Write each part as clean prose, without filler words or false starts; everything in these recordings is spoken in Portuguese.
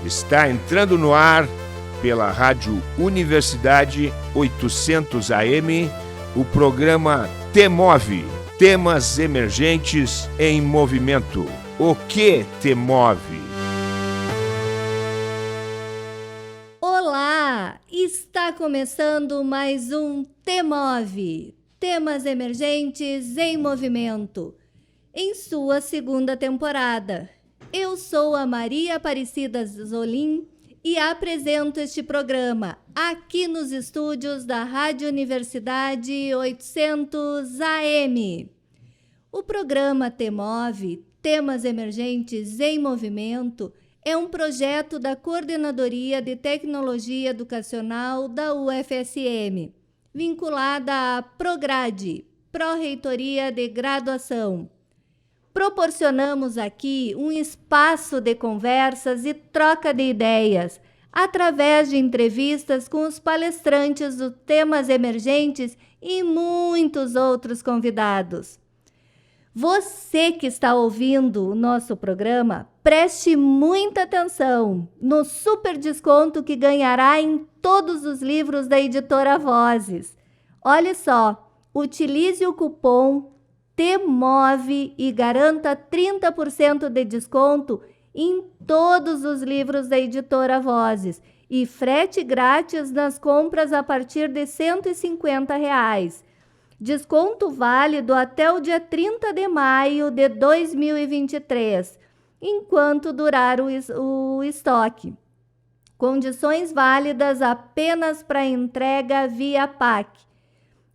Está entrando no ar pela Rádio Universidade 800 AM o programa T-Move, Temas Emergentes em Movimento. O que te move? Olá! Está começando mais um T-Move, Temas Emergentes em Movimento, em sua segunda temporada. Eu sou a Maria Aparecida Zolim e apresento este programa aqui nos estúdios da Rádio Universidade 800 AM. O programa T-Move, Temas Emergentes em Movimento, é um projeto da Coordenadoria de Tecnologia Educacional da UFSM, vinculada à Prograde, Pró-Reitoria de Graduação. Proporcionamos aqui um espaço de conversas e troca de ideias, através de entrevistas com os palestrantes dos temas emergentes e muitos outros convidados. Você que está ouvindo o nosso programa, preste muita atenção no super desconto que ganhará em todos os livros da editora Vozes. Olha só, utilize o cupom T-Move e garanta 30% de desconto em todos os livros da editora Vozes e frete grátis nas compras a partir de R$ 150. Desconto válido até o dia 30 de maio de 2023, enquanto durar o estoque. Condições válidas apenas para entrega via PAC.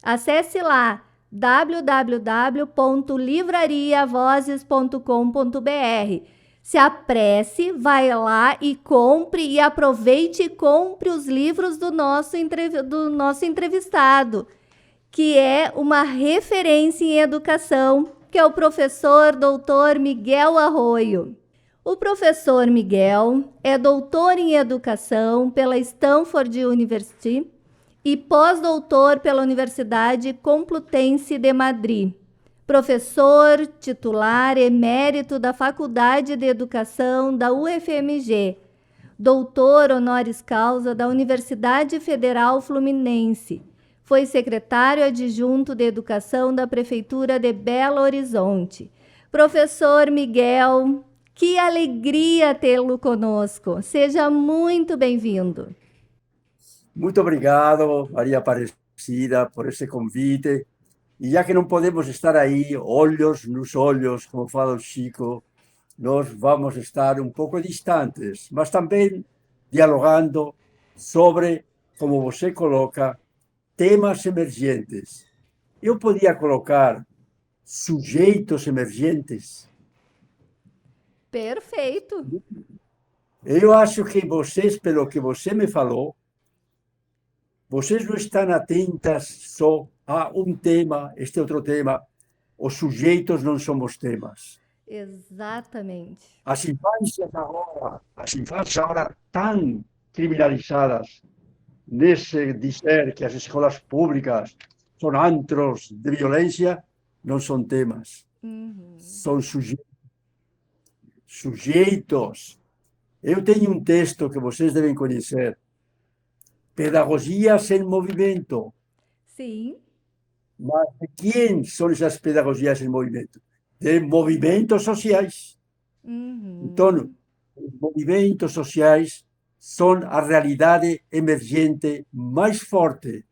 Acesse lá www.livrariavozes.com.br. Se apresse, vai lá e compre e aproveite e compre os livros do nosso entrevistado, que é uma referência em educação, que é o professor Dr. Miguel Arroio. O professor Miguel é doutor em educação pela Stanford University e pós-doutor pela Universidade Complutense de Madrid. Professor titular emérito da Faculdade de Educação da UFMG. Doutor honoris causa da Universidade Federal Fluminense. Foi secretário adjunto de Educação da Prefeitura de Belo Horizonte. Professor Miguel, que alegria tê-lo conosco. Seja muito bem-vindo. Muito obrigado, Maria Aparecida, por esse convite. E já que não podemos estar aí, olhos nos olhos, como fala o Chico, nós vamos estar um pouco distantes, mas também dialogando sobre, como você coloca, temas emergentes. Eu podia colocar sujeitos emergentes. Perfeito. Eu acho que vocês, pelo que você me falou, vocês não estão atentas só a um tema, este outro tema. Os sujeitos não somos temas. Exatamente. As infâncias agora tão criminalizadas, nesse dizer que as escolas públicas são antros de violência, não são temas. São sujeitos. Sujeitos. Eu tenho um texto que vocês devem conhecer. Pedagogias em movimento. Sim. Mas de quem são essas pedagogias em movimento? De movimentos sociais. Então, os movimentos sociais são a realidade emergente mais forte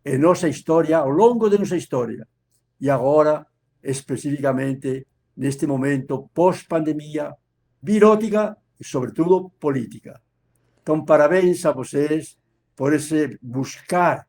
em nossa história, ao longo de nossa história. E agora, especificamente, neste momento pós-pandemia, virótica e, sobretudo, política. Então, parabéns a vocês por esse buscar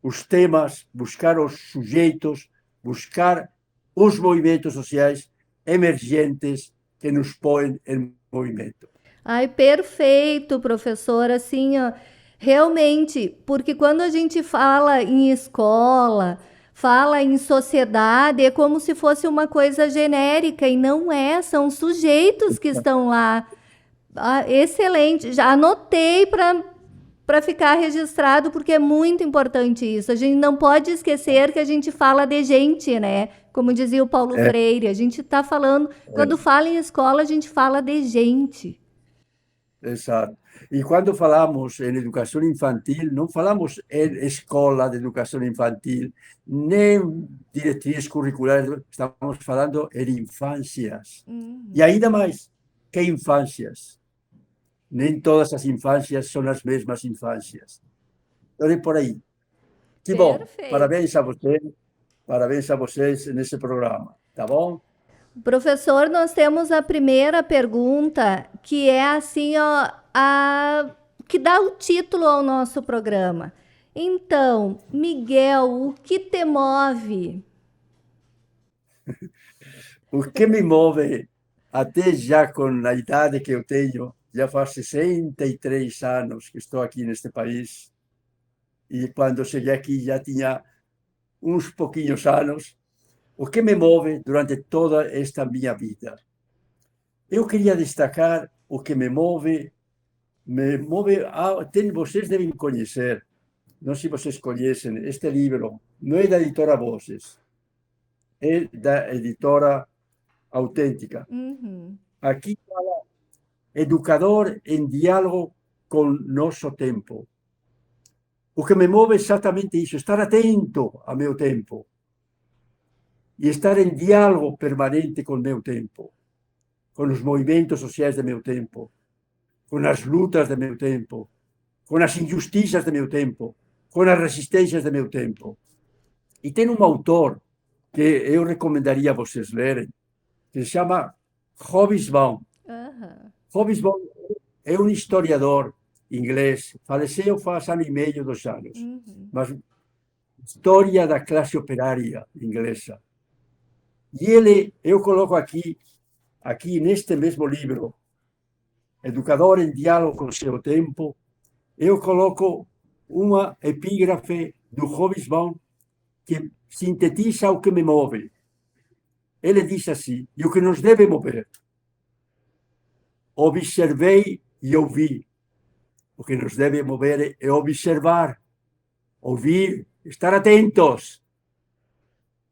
os temas, buscar os sujeitos, buscar os movimentos sociais emergentes que nos põem em movimento. Ai, perfeito, professor. Assim, ó, realmente, porque quando a gente fala em escola, fala em sociedade, é como se fosse uma coisa genérica, e não é, são sujeitos que estão lá. Ah, excelente, já anotei para ficar registrado, porque é muito importante isso. A gente não pode esquecer que a gente fala de gente, né? Como dizia o Paulo Freire, a gente está falando, quando fala em escola, a gente fala de gente. Exato. E quando falamos em educação infantil, não falamos em escola de educação infantil, nem diretrizes curriculares, estamos falando em infâncias. E ainda mais, que infâncias? Nem todas as infâncias são as mesmas infâncias. Então é por aí. Que bom. Perfeito. Parabéns a vocês nesse programa, tá bom? Professor, nós temos a primeira pergunta, que é assim, ó, que dá o título ao nosso programa. Então, Miguel, o que te move? O que me move, até já com a idade que eu tenho, já faz 63 anos que estou aqui neste país, e quando cheguei aqui já tinha uns pouquinhos anos, o que me move durante toda esta minha vida? Eu queria destacar o que vocês devem conhecer, não sei se vocês conhecem, este livro não é da editora Vozes, é da editora Autêntica. Aqui fala educador em diálogo com nosso tempo. O que me move é exatamente isso, estar atento ao meu tempo e estar em diálogo permanente com o meu tempo, com os movimentos sociais do meu tempo, com as lutas do meu tempo, com as injustiças do meu tempo, com as resistências do meu tempo. E tem um autor que eu recomendaria a vocês lerem, que se chama Hobsbawm. Hobsbawm é um historiador inglês, faleceu faz ano e meio, 2 anos, mas história da classe operária inglesa. E eu coloco aqui neste mesmo livro, Educador em Diálogo com seu Tempo, eu coloco uma epígrafe do Hobsbawm que sintetiza o que me move. Ele diz assim, e o que nos deve mover: observei e ouvi. O que nos deve mover é observar, ouvir, estar atentos,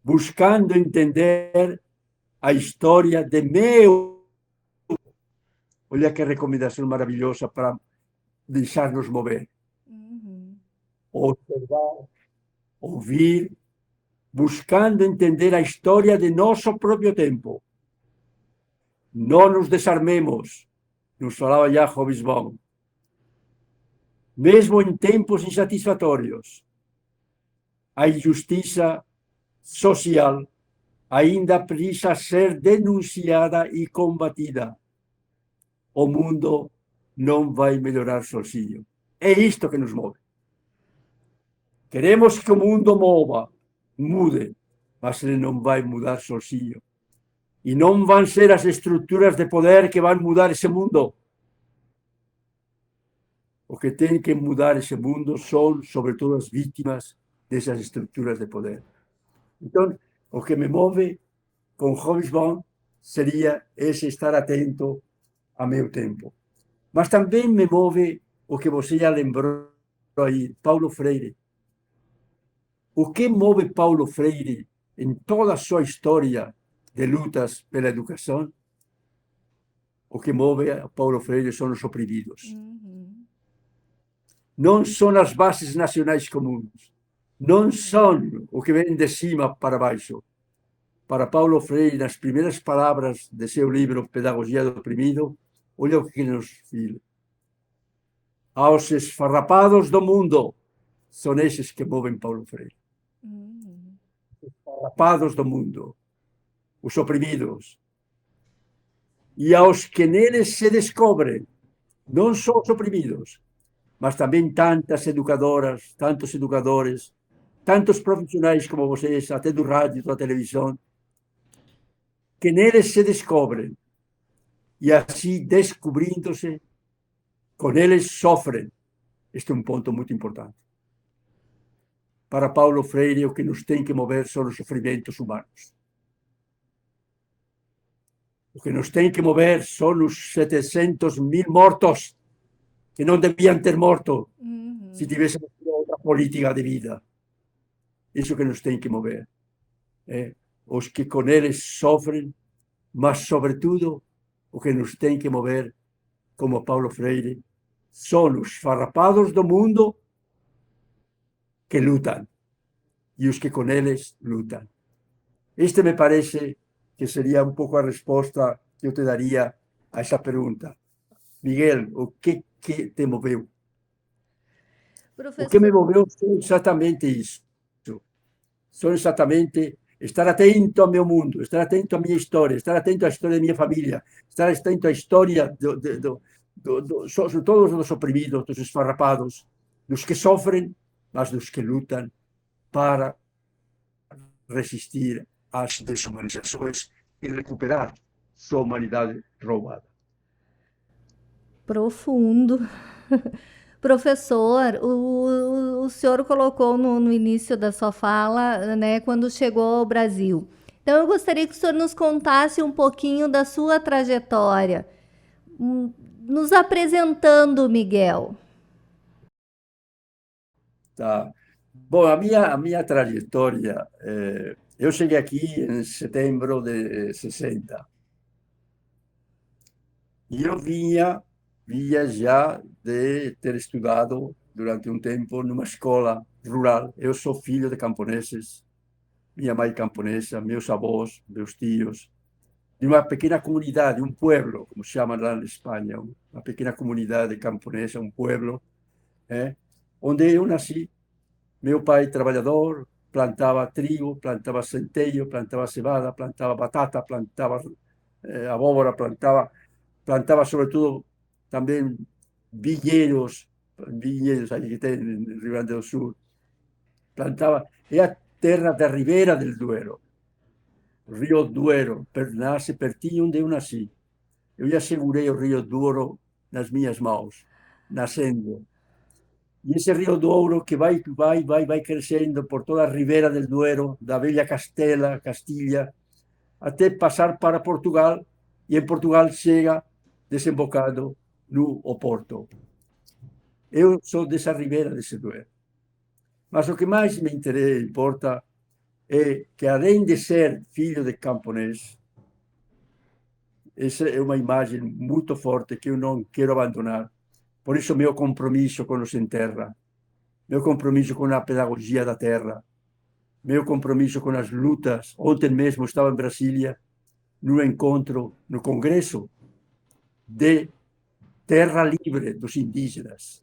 buscando entender a história de meu. Olha que recomendação maravilhosa para deixar-nos mover. Observar, ouvir, buscando entender a história de nosso próprio tempo. Não nos desarmemos, nos falava já Hobsbawm. Mesmo em tempos insatisfatórios, a injustiça social ainda precisa ser denunciada e combatida. O mundo não vai melhorar sozinho. É isto que nos move. Queremos que o mundo mude, mas ele não vai mudar sozinho. E não vão ser as estruturas de poder que vão mudar esse mundo. O que tem que mudar esse mundo são, sobretudo, as vítimas dessas estruturas de poder. Então, o que me move com Hobsbawm seria esse estar atento ao meu tempo. Mas também me move o que você já lembrou aí, Paulo Freire. O que move Paulo Freire em toda a sua história de lutas pela educação? O que move a Paulo Freire são os oprimidos. Não são as bases nacionais comuns. Não são o que vem de cima para baixo. Para Paulo Freire, nas primeiras palavras de seu livro Pedagogia do Oprimido, olha o que ele nos diz. Aos esfarrapados do mundo, são esses que movem Paulo Freire. Os esfarrapados do mundo, os oprimidos. E aos que neles se descobrem, não só os oprimidos, mas também tantas educadoras, tantos educadores, tantos profissionais como vocês, até do rádio, da televisão, que neles se descobrem e assim, descobrindo-se, com eles sofrem. Este é um ponto muito importante. Para Paulo Freire, o que nos tem que mover são os sofrimentos humanos. O que nos tem que mover são os 700.000 mortos que não deviam ter morto se tivéssemos outra política de vida. Isso que nos tem que mover. Os que com eles sofrem, mas, sobretudo, o que nos tem que mover como Paulo Freire, são os farrapados do mundo que lutam e os que com eles lutam. Este me parece que seria um pouco a resposta que eu te daria a essa pergunta. Miguel, o que te moveu? Professor... O que me moveu foi exatamente isso. São exatamente estar atento ao meu mundo, estar atento à minha história, estar atento à história da minha família, estar atento à história de todos os oprimidos, dos esfarrapados, dos que sofrem, mas dos que lutam para resistir às desumanizações e recuperar sua humanidade roubada. Profundo. Professor, o senhor colocou no início da sua fala, né, quando chegou ao Brasil. Então, eu gostaria que o senhor nos contasse um pouquinho da sua trajetória, nos apresentando, Miguel. Tá. Bom, a minha trajetória, eu cheguei aqui em setembro de 60. E eu vinha já de ter estudado durante um tempo numa escola rural. Eu sou filho de camponeses, minha mãe camponesa, meus avós, meus tios, de uma pequena comunidade, um pueblo, como se chama lá na Espanha, uma pequena comunidade camponesa, um pueblo, onde eu nasci. Meu pai, trabalhador, plantava trigo, plantava centeio, plantava cevada, plantava batata, plantava abóbora, plantava sobretudo também vinhedos aí que tem no Rio Grande do Sul. Plantava, é a terra da Ribeira del Duero, Rio Duero, nasce pertinho onde eu nasci. Eu já segurei o Rio Douro nas minhas mãos, nascendo. E esse Rio Douro que vai crescendo por toda a Ribeira del Duero, da velha Castilha, até passar para Portugal, e em Portugal chega desembocado no Oporto. Eu sou dessa Ribeira desse Duero. Mas o que mais me importa é que, além de ser filho de camponês, essa é uma imagem muito forte que eu não quero abandonar. Por isso, meu compromisso com os sem terra, meu compromisso com a pedagogia da terra, meu compromisso com as lutas. Ontem mesmo estava em Brasília, no encontro, no congresso de Terra Livre dos indígenas.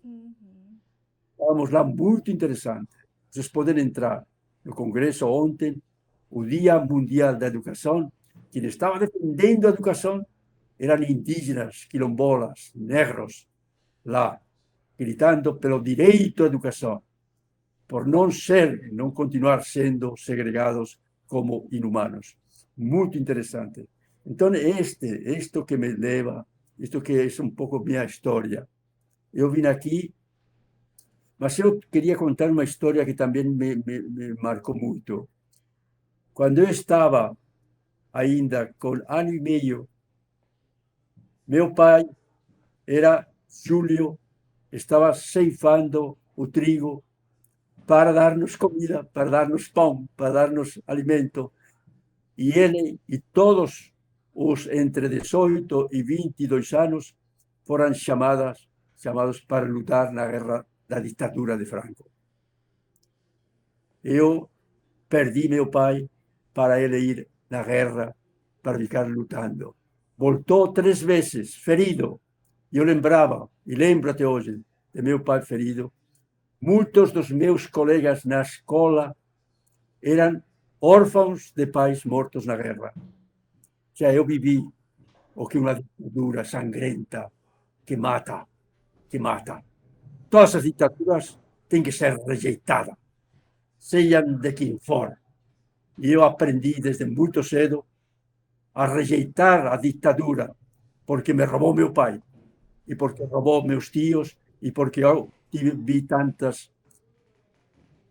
Estávamos lá, muito interessante. Vocês podem entrar no congresso ontem, o Dia Mundial da Educação. Quem estava defendendo a educação eram indígenas, quilombolas, negros, lá, gritando pelo direito à educação, por não continuar sendo segregados como inumanos. Muito interessante. Então, isto que me leva, isto que é um pouco minha história. Eu vim aqui, mas eu queria contar uma história que também me marcou muito. Quando eu estava ainda com ano e meio, meu pai era Júlio, estava ceifando o trigo para dar-nos comida, para dar-nos pão, para dar-nos alimento. E ele e todos os entre 18 e 22 anos foram chamados para lutar na guerra da ditadura de Franco. Eu perdi meu pai para ele ir na guerra, para ficar lutando. Voltou 3 vezes, ferido. E eu lembrava, e lembro até hoje, de meu pai ferido. Muitos dos meus colegas na escola eram órfãos de pais mortos na guerra. Já eu vivi o que uma ditadura sangrenta que mata. Todas as ditaduras têm que ser rejeitadas, sejam de quem for. E eu aprendi desde muito cedo a rejeitar a ditadura, porque me roubou meu pai, e porque roubou meus tios, e porque eu vi tantas.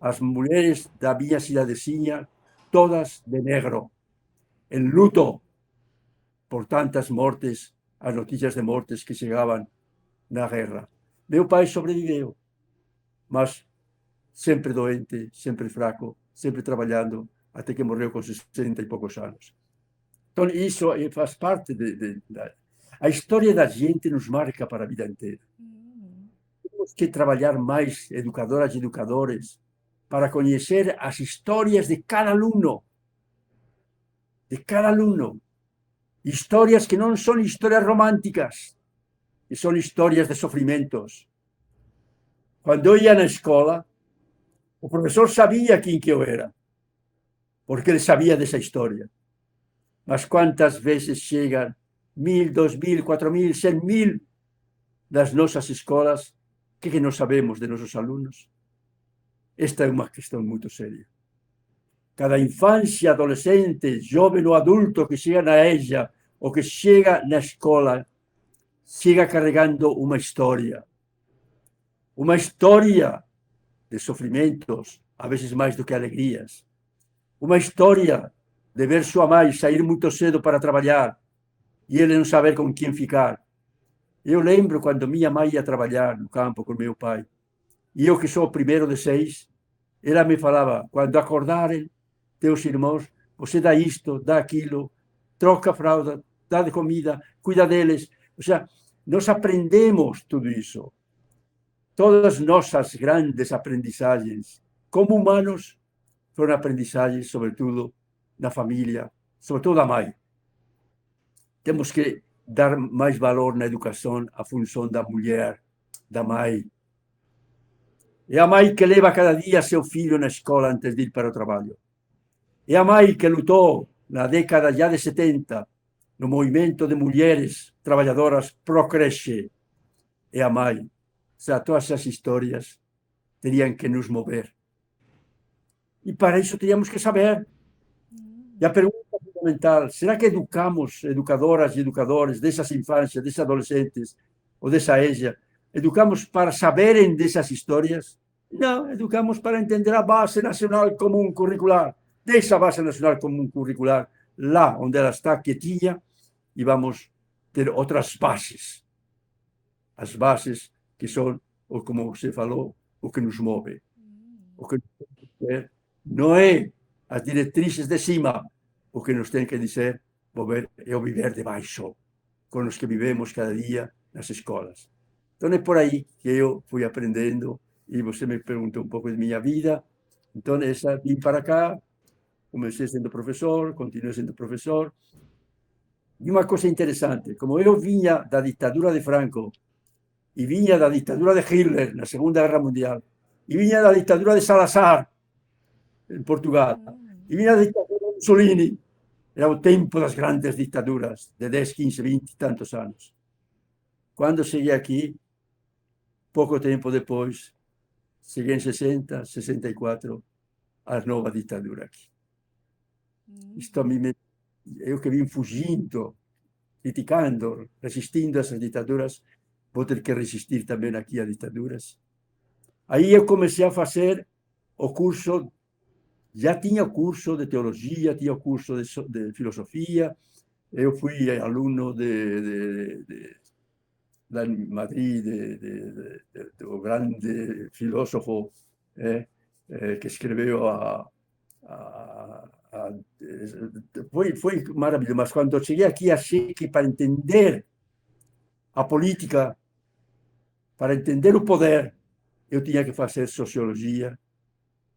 As mulheres da minha cidadezinha, todas de negro, en luto por tantas mortes, as noticias de mortes que chegavam na guerra. Meu pai sobreviveu, mas sempre doente, sempre fraco, sempre trabalhando, até que morreu com 60 e poucos anos. Então, isso faz parte da... A história da gente nos marca para a vida inteira. Temos que trabalhar mais, educadoras e educadores, para conhecer as histórias de cada aluno. De cada aluno. Histórias que não são histórias românticas, que são histórias de sofrimentos. Quando eu ia na escola, o professor sabia quem que eu era, porque ele sabia dessa história. Mas quantas vezes chegam 1.000, 2.000, 4.000, 100.000 das nossas escolas que não sabemos de nossos alunos? Esta é uma questão muito séria. Cada infância, adolescente, jovem ou adulto que chega na EJA ou que chega na escola, chega carregando uma história. Uma história de sofrimentos, a vezes mais do que alegrias. Uma história de ver sua mãe sair muito cedo para trabalhar e ele não saber com quem ficar. Eu lembro quando minha mãe ia trabalhar no campo com meu pai. E eu, que sou o primeiro de 6, ela me falava, quando acordarem teus irmãos, você dá isto, dá aquilo, troca a fralda, dá de comida, cuida deles. Ou seja, nós aprendemos tudo isso. Todas nossas grandes aprendizagens, como humanos, foram aprendizagens, sobretudo, na família, sobretudo da mãe. Temos que dar mais valor na educação à função da mulher, da mãe. É a mãe que leva cada dia seu filho na escola antes de ir para o trabalho. É a mãe que lutou na década já de 70 no movimento de mulheres trabalhadoras pro-creche. É a mãe. Ou seja, todas essas histórias teriam que nos mover. E para isso teríamos que saber. E a pergunta fundamental, será que educamos educadoras e educadores dessas infâncias, desses adolescentes ou dessa EJA, educamos para saberem dessas histórias? Não, educamos para entender a base nacional comum curricular. Dessa base nacional comum curricular, lá onde ela está quietinha, e vamos ter outras bases. As bases que são, como você falou, o que nos move. O que nos tem que dizer não é as diretrizes de cima. O que nos tem que dizer é o viver de baixo, com os que vivemos cada dia nas escolas. Então é por aí que eu fui aprendendo, e você me perguntou um pouco de minha vida. Então, vim para cá, comecei sendo professor, continuei sendo professor. E uma coisa interessante, como eu vinha da ditadura de Franco, e vinha da ditadura de Hitler na Segunda Guerra Mundial, e vinha da ditadura de Salazar, em Portugal, e vinha da ditadura de Mussolini, era o tempo das grandes ditaduras, de 10, 15, 20 e tantos anos. Quando cheguei aqui, pouco tempo depois, cheguei em 60, 64, a nova ditadura aqui. Isto a mim, eu que vim fugindo, criticando, resistindo a essas ditaduras, vou ter que resistir também aqui a ditaduras. Aí eu comecei a fazer o curso, já tinha o curso de teologia, tinha o curso de filosofia, eu fui aluno lá em Madrid, do grande filósofo que escreveu foi maravilhoso, mas quando cheguei aqui achei que para entender a política, para entender o poder, eu tinha que fazer sociologia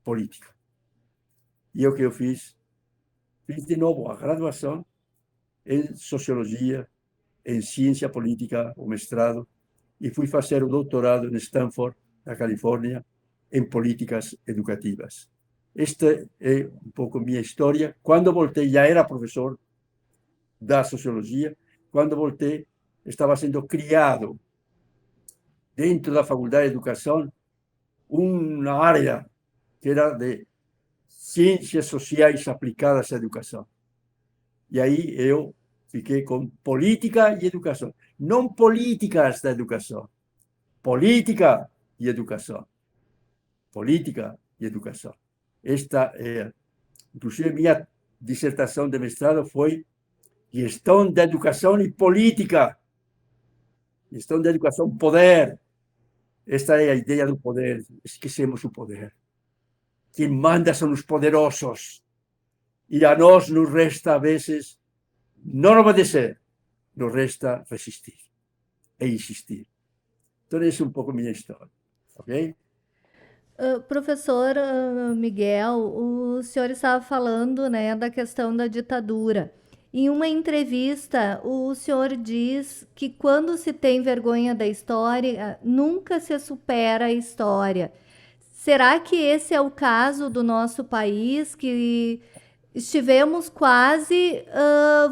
política. E o que eu fiz? Fiz de novo a graduação em sociologia, em ciência política, o mestrado, e fui fazer o doutorado em Stanford, na Califórnia, em políticas educativas. Esta é um pouco minha história. Quando voltei, já era professor da sociologia. Quando voltei, estava sendo criado dentro da Faculdade de Educação uma área que era de ciências sociais aplicadas à educação. E aí eu fiquei com política e educação. Não políticas da educação. Política e educação. Política e educação. Esta é, inclusive, minha dissertação de mestrado foi gestão da educação e política. Gestão da educação, poder. Esta é a ideia do poder. Esquecemos o poder. Quem manda são os poderosos. E a nós nos resta, a vezes, não obedecer, nos resta resistir e insistir. Então, essa é um pouco a minha história, ok? Professor Miguel, o senhor estava falando, né, da questão da ditadura. Em uma entrevista, o senhor diz que quando se tem vergonha da história, nunca se supera a história. Será que esse é o caso do nosso país, que estivemos quase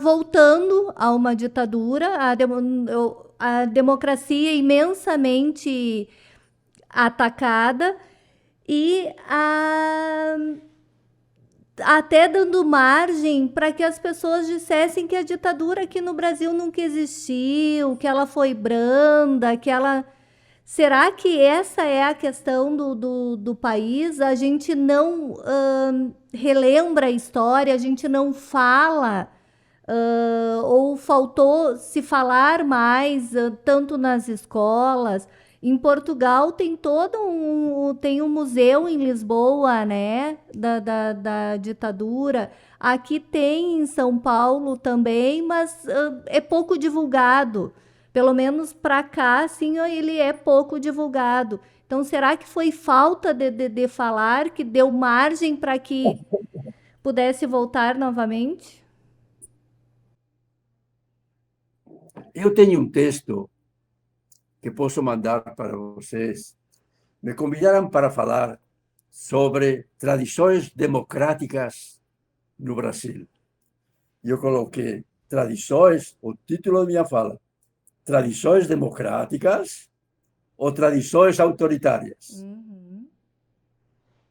voltando a uma ditadura, a democracia imensamente atacada e até dando margem para que as pessoas dissessem que a ditadura aqui no Brasil nunca existiu, que ela foi branda, que ela... Será que essa é a questão do país? A gente não relembra a história, a gente não fala, ou faltou se falar mais, tanto nas escolas. Em Portugal tem tem um museu em Lisboa, né, da ditadura. Aqui tem em São Paulo também, mas é pouco divulgado. Pelo menos para cá, sim, ele é pouco divulgado. Então, será que foi falta de falar que deu margem para que pudesse voltar novamente? Eu tenho um texto que posso mandar para vocês. Me convidaram para falar sobre tradições democráticas no Brasil. Eu coloquei tradições, o título da minha fala, tradições democráticas ou tradições autoritárias.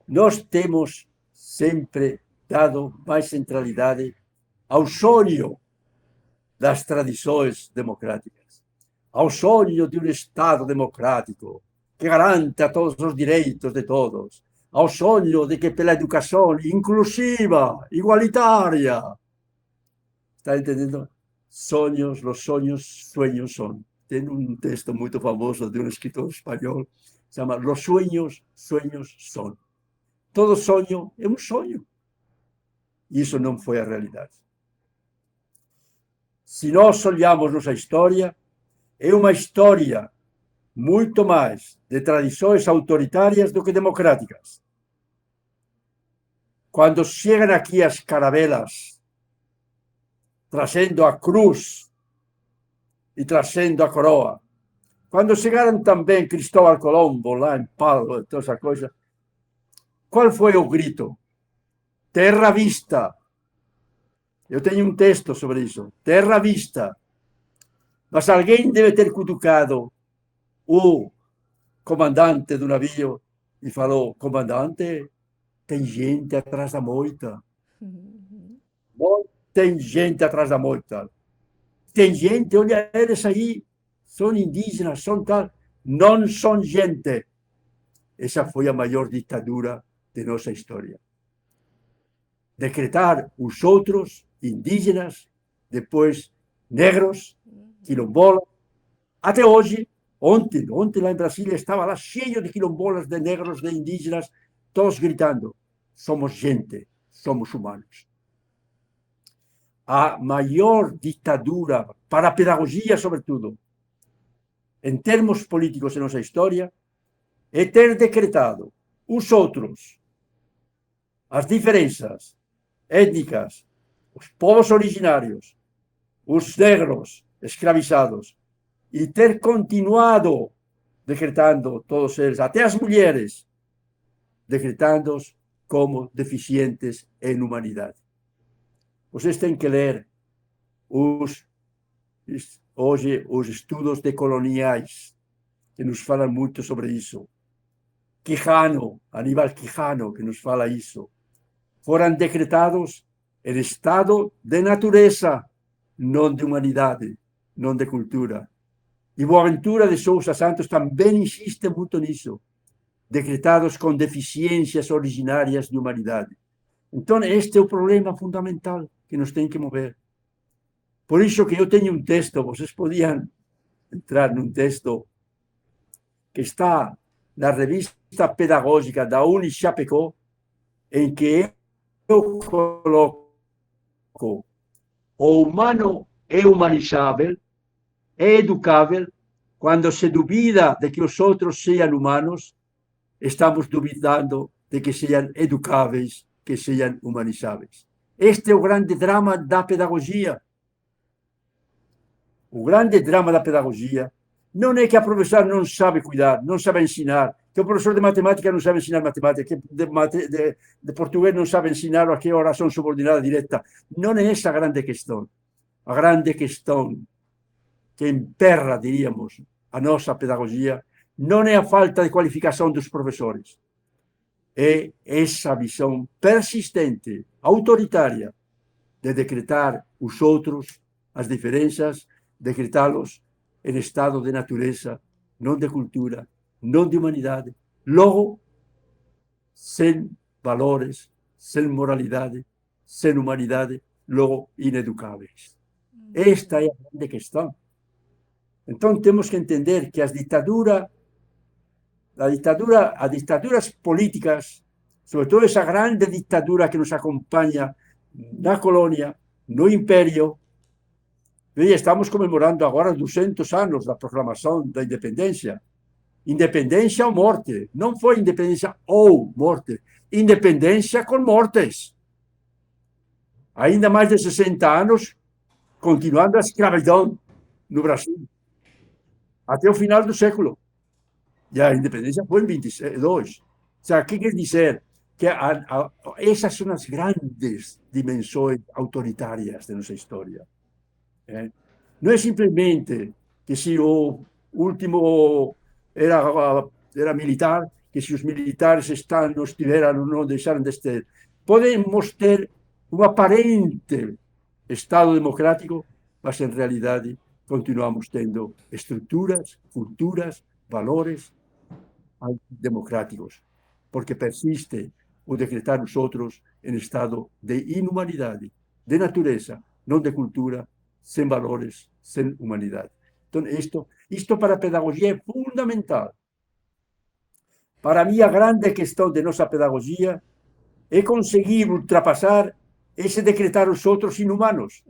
Nós temos sempre dado mais centralidade ao sonho das tradições democráticas, ao sonho de um Estado democrático que garanta todos os direitos de todos, ao sonho de que pela educação inclusiva, igualitária. Está entendendo? Sonhos, los sueños son. Tem um texto muito famoso de um escritor espanhol, se chama Los sueños son. Todo sonho é um sonho. Isso não foi a realidade. Se nós olhamos nossa história, é uma história muito mais de tradições autoritárias do que democráticas. Quando chegam aqui as caravelas, trazendo a cruz e trazendo a coroa. Quando chegaram também Cristóvão Colombo, lá em Palo, toda essa coisa, qual foi o grito? Terra vista. Eu tenho um texto sobre isso. Terra vista. Mas alguém deve ter cutucado o comandante do navio e falou: comandante, tem gente atrás da moita. Não tem gente atrás da moita. Tem gente, olha eles aí, são indígenas, são tal. Não são gente. Essa foi a maior ditadura de nossa história. Decretar os outros, indígenas, depois negros, quilombolas. Até hoje, ontem lá em Brasília, estava lá cheio de quilombolas, de negros, de indígenas, todos gritando: somos gente, somos humanos. A maior ditadura, para a pedagogia sobretudo, em termos políticos em nossa história, é ter decretado os outros, as diferenças étnicas, os povos originários, os negros escravizados, e ter continuado decretando todos eles, até as mulheres, decretando-os como deficientes em humanidade. Vocês têm que ler hoje os estudos decoloniais, que nos falam muito sobre isso. Quijano, Aníbal Quijano, que nos fala isso. Foram decretados em estado de natureza, não de humanidade, não de cultura. E Boaventura de Sousa Santos também insiste muito nisso. Decretados com deficiências originárias de humanidade. Então, este é o problema fundamental que nos tem que mover. Por isso que eu tenho um texto, vocês podiam entrar num texto que está na revista pedagógica da Unichapecó, em que eu coloco: o humano é humanizável é educável, quando se duvida de que os outros sejam humanos, estamos duvidando de que sejam educáveis, que sejam humanizáveis. Este é o grande drama da pedagogia. O grande drama da pedagogia não é que a professora não sabe cuidar, não sabe ensinar, que o professor de matemática não sabe ensinar matemática, que de português não sabe ensinar a que é oração subordinada direta. Não é essa a grande questão. A grande questão que emperra, diríamos, a nossa pedagogia, não é a falta de qualificação dos professores. É essa visão persistente, autoritária, de decretar os outros, as diferenças, decretá-los em estado de natureza, não de cultura, não de humanidade. Logo, sem valores, sem moralidade, sem humanidade, logo ineducáveis. Esta é a grande questão. Então, temos que entender que as ditaduras políticas, sobretudo essa grande ditadura que nos acompanha na colônia, no império, estamos comemorando agora 200 anos da proclamação da independência. Independência ou morte. Não foi independência ou morte. Independência com mortes. Ainda mais de 60 anos, continuando a escravidão no Brasil. Até o final do século. E a independência foi em 22. O sea, o que quer dizer? Que essas são as grandes dimensões autoritárias de nossa história. Não é simplesmente que se o último era militar, que se os militares não estiveram, não deixaram de estar. Podemos ter um aparente Estado democrático, mas em realidade continuamos tendo estruturas, culturas, valores democráticos, porque persiste o decretar os outros em estado de inumanidade, de natureza, não de cultura, sem valores, sem humanidade. Então, isto para a pedagogia é fundamental. Para mim, a grande questão de nossa pedagogia é conseguir ultrapassar esse decretar os outros inumanos.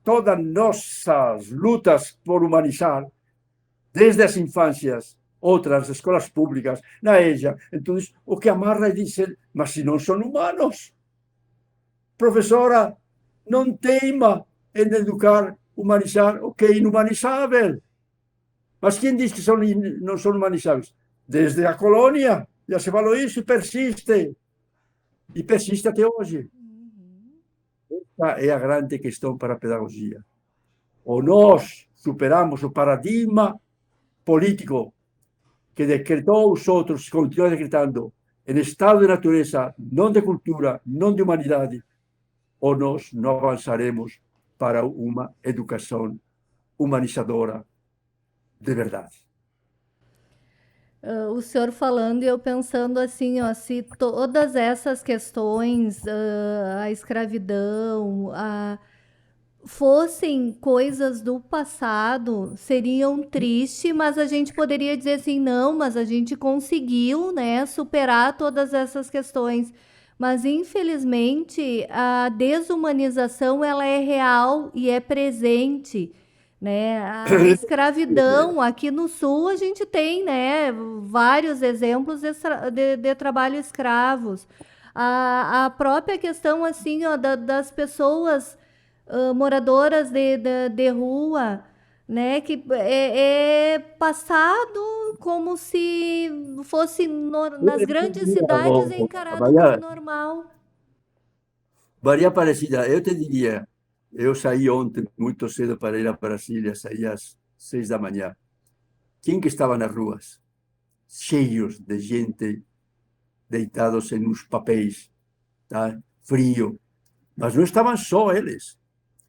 Todas nossas lutas por humanizar, desde as infâncias, outras escolas públicas, na EJA, então, o que amarra é dizer, mas se não são humanos, professora, não teima em educar, humanizar o que é inumanizável. Mas quem diz que não são humanizáveis? Desde a colônia, já se falou isso e persiste. E persiste até hoje. Esta é a grande questão para a pedagogia. Ou nós superamos o paradigma político que decretou os outros, continua decretando, em estado de natureza, não de cultura, não de humanidade, ou nós não avançaremos para uma educação humanizadora de verdade. O senhor falando e eu pensando assim, ó, se todas essas questões, a escravidão, fossem coisas do passado, seriam tristes, mas a gente poderia dizer assim, não, mas a gente conseguiu, né, superar todas essas questões. Mas, infelizmente, a desumanização, ela é real e é presente, né? A escravidão, aqui no Sul, a gente tem, né, vários exemplos de trabalho escravos. A própria questão, assim, ó, das pessoas moradoras de rua, né, que é passado como se fosse nas grandes cidades encarado como normal. Varia parecida. Eu te diria, eu saí ontem muito cedo para ir a Brasília, saí às 6 da manhã. Quem que estava nas ruas? Cheios de gente deitados em uns papéis, tá? Frio. Mas não estavam só eles.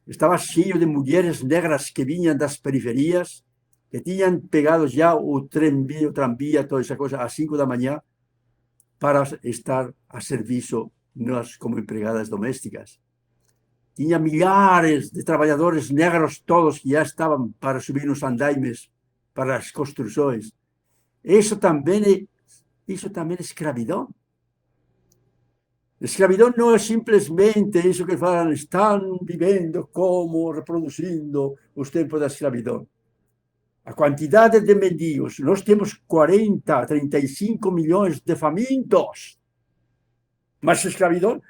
Estava cheio de mulheres negras que vinham das periferias, que tinham pegado já o tramvia, toda essa coisa, às 5 da manhã, para estar a serviço como empregadas domésticas. Tinha milhares de trabalhadores negros todos que já estavam para subir nos andaimes, para as construções. Isso também é escravidão. Escravidão não é simplesmente isso que falam, estão vivendo como, reproduzindo os tempos da escravidão. A quantidade de mendigos, nós temos 40, 35 milhões de famintos. Mas a escravidão,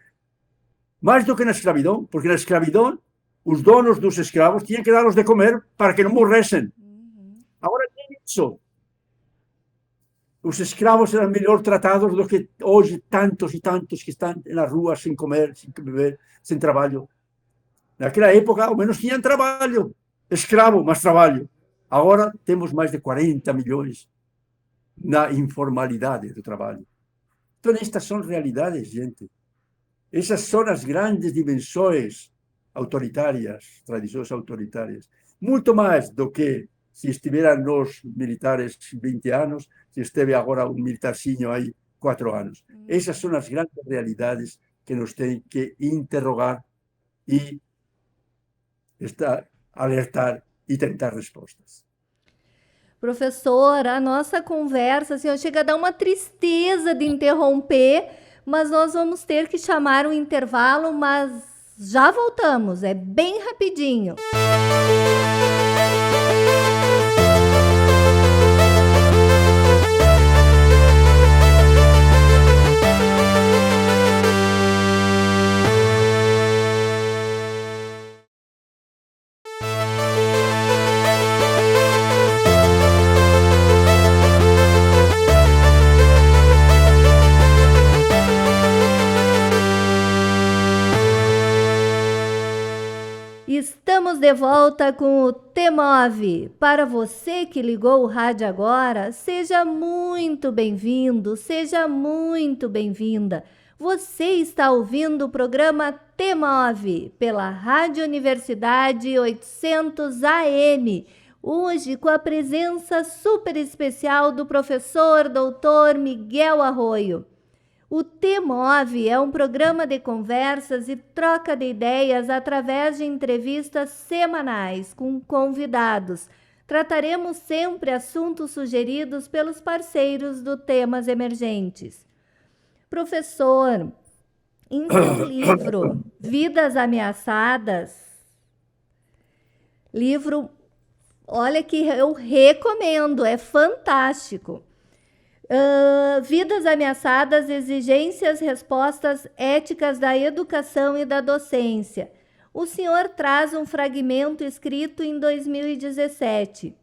mais do que na escravidão, porque na escravidão os donos dos escravos tinham que dar-los de comer para que não morressem. Agora tem isso. Os escravos eram melhor tratados do que hoje tantos e tantos que estão na rua sem comer, sem beber, sem trabalho. Naquela época, ao menos tinham trabalho. Escravo, mas trabalho. Agora temos mais de 40 milhões na informalidade do trabalho. Então, estas são realidades, gente. Essas são as grandes dimensões autoritárias, tradições autoritárias. Muito mais do que se estiveram nos militares 20 anos, se esteve agora um militarzinho aí 4 anos. Essas são as grandes realidades que nos tem que interrogar e alertar e tentar respostas. Professor, a nossa conversa, assim, chega a dar uma tristeza de interromper, mas nós vamos ter que chamar um intervalo, mas já voltamos, é bem rapidinho. Estamos de volta com o T-Move. Para você que ligou o rádio agora, seja muito bem-vindo, seja muito bem-vinda. Você está ouvindo o programa T-Move pela Rádio Universidade 800 AM. Hoje com a presença super especial do professor Dr. Miguel Arroio. O T-Move é um programa de conversas e troca de ideias através de entrevistas semanais com convidados. Trataremos sempre assuntos sugeridos pelos parceiros do Temas Emergentes. Professor, em seu livro Vidas Ameaçadas, livro, olha que eu recomendo, é fantástico. Vidas Ameaçadas, Exigências, Respostas Éticas da Educação e da Docência. O senhor traz um fragmento escrito em 2017.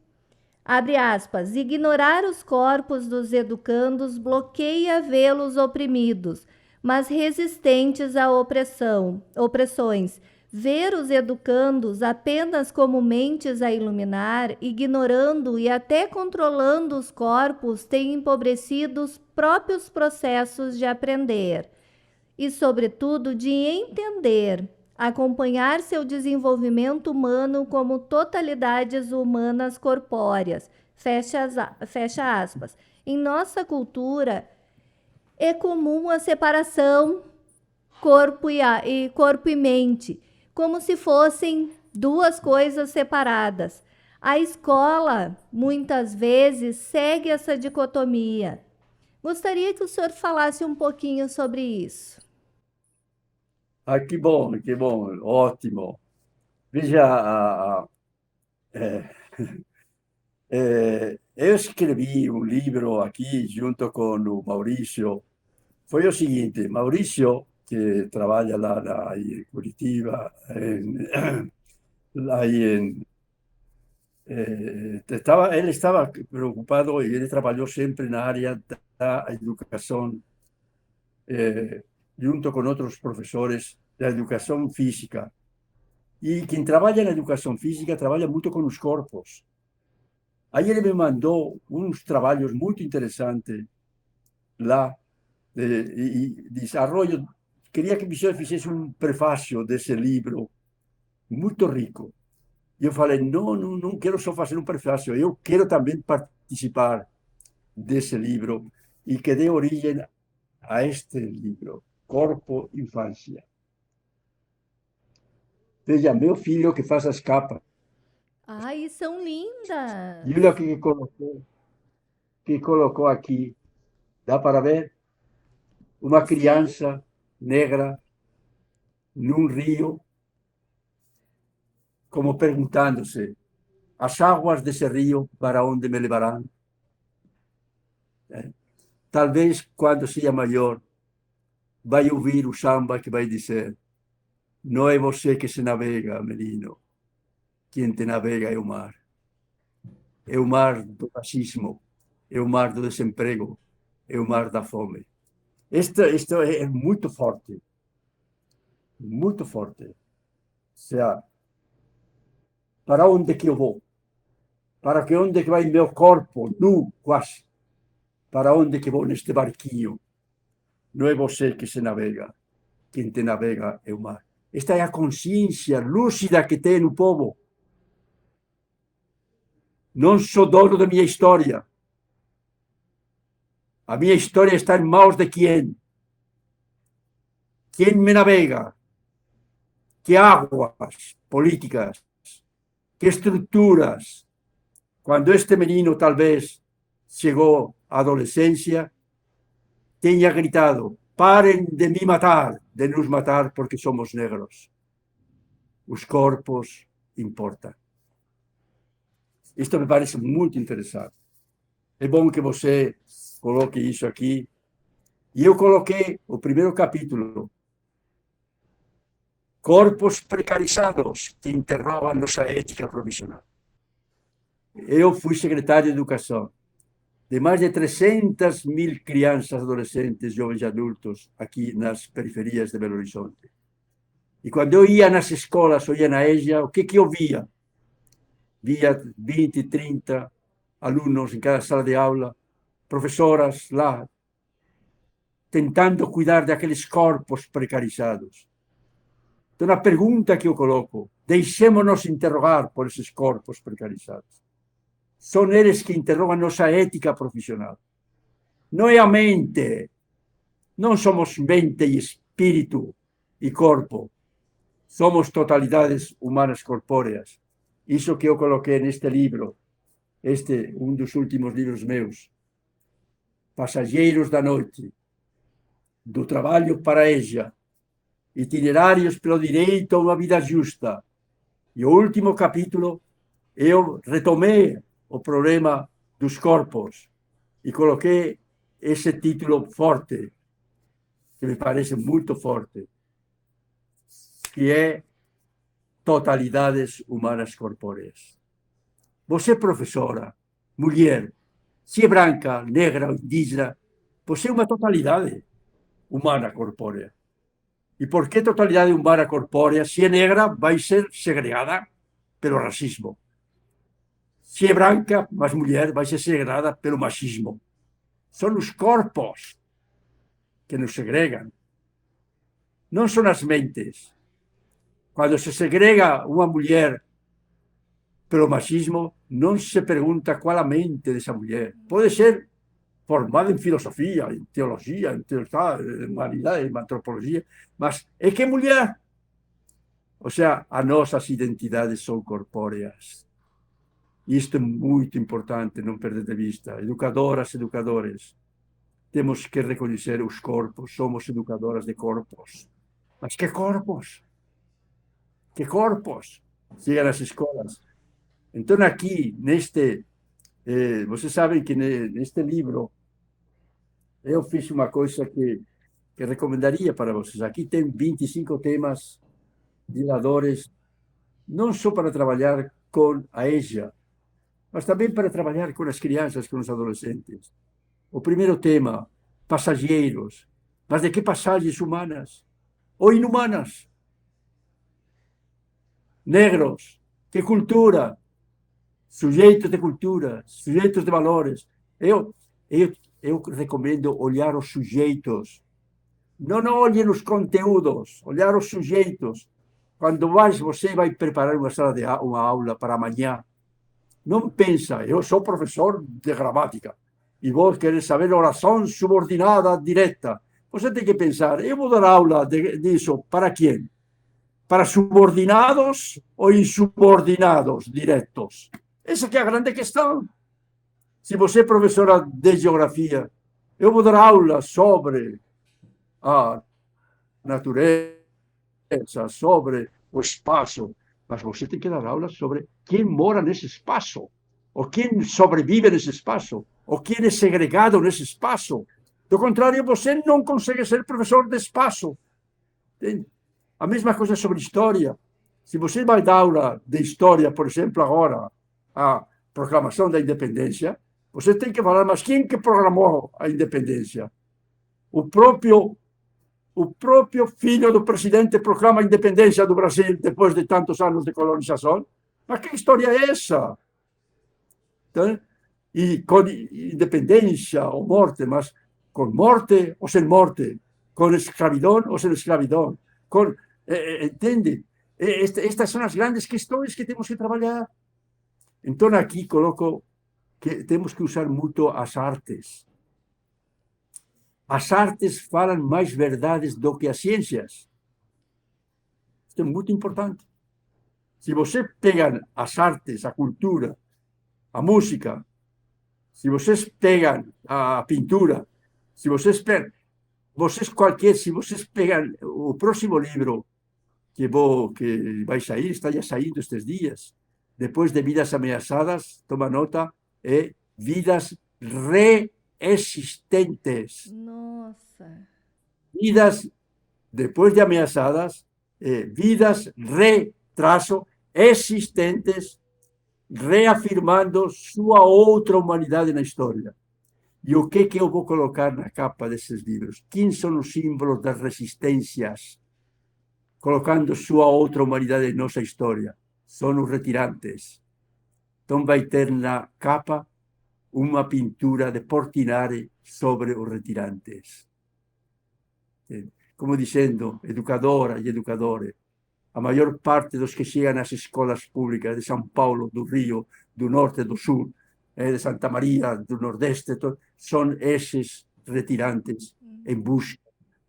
Abre aspas. Ignorar os corpos dos educandos bloqueia vê-los oprimidos, mas resistentes a opressões. Ver os educandos apenas como mentes a iluminar, ignorando e até controlando os corpos, tem empobrecido os próprios processos de aprender e, sobretudo, de entender, acompanhar seu desenvolvimento humano como totalidades humanas corpóreas. Fecha aspas. Em nossa cultura, é comum a separação corpo e mente, como se fossem duas coisas separadas. A escola, muitas vezes, segue essa dicotomia. Gostaria que o senhor falasse um pouquinho sobre isso. Que bom, ótimo. Veja, eu escrevi um livro aqui junto com o Maurício. Foi o seguinte, Maurício, que trabalha lá em Curitiba, ele estava preocupado e ele trabalhou sempre na área da educação, junto com outros professores da educação física. E quem trabalha na educação física trabalha muito com os corpos. Aí ele me mandou uns trabalhos muito interessantes lá, de desenvolvimento. Queria que o senhor fizesse um prefácio desse livro, muito rico. E eu falei, não quero só fazer um prefácio, eu quero também participar desse livro e que dê origem a este livro, Corpo e Infância. Veja, meu filho que faz as capas. Ai, são lindas! E olha o que colocou aqui. Dá para ver? Uma criança negra num rio, como perguntando-se: as águas desse rio para onde me levarão? Talvez, quando seja maior, vai ouvir o samba que vai dizer: não é você que se navega, menino, quem te navega é o mar. É o mar do racismo, é o mar do desemprego, é o mar da fome. Isto é muito forte. Muito forte. Ou seja, para onde que eu vou? Para que onde que vai meu corpo, nu, quase? Para onde que vou neste barquinho? Não é você que se navega. Quem te navega é o mar. Esta é a consciência lúcida que tem no povo. Não sou dono da minha história. A minha história está em mãos de quem? Quem me navega? Que águas políticas? Que estruturas? Quando este menino talvez chegou à adolescência, tenha gritado: parem de me matar, de nos matar porque somos negros. Os corpos importam. Isto me parece muito interessante. É bom que você coloque isso aqui. E eu coloquei o primeiro capítulo: corpos precarizados que interrogam nossa ética profissional. Eu fui secretário de Educação de mais de 300.000 crianças, adolescentes, jovens e adultos aqui nas periferias de Belo Horizonte. E quando eu ia nas escolas, eu ia na EJA, o que eu via? Via 20, 30 alunos em cada sala de aula, professoras lá, tentando cuidar daqueles corpos precarizados. Então, a pergunta que eu coloco: deixemos-nos interrogar por esses corpos precarizados. São eles que interrogam nossa ética profissional. Não é a mente. Não somos mente e espírito e corpo. Somos totalidades humanas corpóreas. Isso que eu coloquei neste livro, um dos últimos livros meus, Passageiros da Noite, do trabalho para a EJA, itinerários pelo direito a uma vida justa. E o último capítulo, eu retomei o problema dos corpos e coloquei esse título forte, que me parece muito forte, que é Totalidades Humanas Corpóreas. Você, professora, mulher, se é branca, negra ou indígena, você é uma totalidade humana corpórea. E por que totalidade humana corpórea? Se é negra, vai ser segregada pelo racismo. Se é branca, mas mulher, vai ser segregada pelo machismo. São os corpos que nos segregam. Não são as mentes. Quando se segrega uma mulher pelo machismo, não se pergunta qual a mente dessa mulher. Pode ser formada em filosofia, em teologia, em humanidade, em antropologia, mas é que é mulher. Ou seja, as nossas identidades são corpóreas. Isto é muito importante não perder de vista. Educadoras, educadores, temos que reconhecer os corpos. Somos educadoras de corpos. Mas que corpos? Que corpos? Chegam às escolas. Então, aqui, vocês sabem que neste livro, eu fiz uma coisa que recomendaria para vocês. Aqui tem 25 temas diladores, não só para trabalhar com a EJA, mas também para trabalhar com as crianças, com os adolescentes. O primeiro tema, passageiros. Mas de que passagens humanas? Ou inumanas? Negros. Que cultura? Sujeitos de cultura, sujeitos de valores. Eu recomendo olhar os sujeitos. Não olhem os conteúdos, olhar os sujeitos. Quando você vai preparar uma aula para amanhã, não pensa: eu sou professor de gramática e vou querer saber oração subordinada direta. Você tem que pensar: eu vou dar aula disso para quem? Para subordinados ou insubordinados diretos? Essa que é a grande questão. Se você é professora de geografia, eu vou dar aula sobre a natureza, sobre o espaço, mas você tem que dar aulas sobre quem mora nesse espaço, ou quem sobrevive nesse espaço, ou quem é segregado nesse espaço. Do contrário, você não consegue ser professor de espaço. Entende? A mesma coisa sobre história. Se você vai dar aula de história, por exemplo, agora, a proclamação da independência, você tem que falar, mas quem que proclamou a independência? O próprio filho do presidente proclama a independência do Brasil depois de tantos anos de colonização. Mas que história é essa? Então, e com independência ou morte, mas com morte ou sem morte, com escravidão ou sem escravidão, entende? Estas são as grandes questões que temos que trabalhar. Então, aqui coloco que temos que usar muito as artes. As artes falam mais verdades do que as ciências. Isso é muito importante. Se você pega as artes, a cultura, a música, se vocês pegam a pintura, se vocês pegam o próximo livro que vai sair, está já saindo estes dias, depois de Vidas Ameaçadas, toma nota, é Vidas Reexistentes. Nossa! Vidas, depois de ameaçadas, vidas existentes, reafirmando sua outra humanidade na história. E o que eu vou colocar na capa desses livros? Quem são os símbolos das resistências, colocando sua outra humanidade em nossa história? São os retirantes. Então vai ter na capa uma pintura de Portinari sobre os retirantes. Como dizendo, educadora e educadores, a maior parte dos que chegam às escolas públicas de São Paulo, do Rio, do Norte, do Sul, de Santa Maria, do Nordeste, são esses retirantes em busca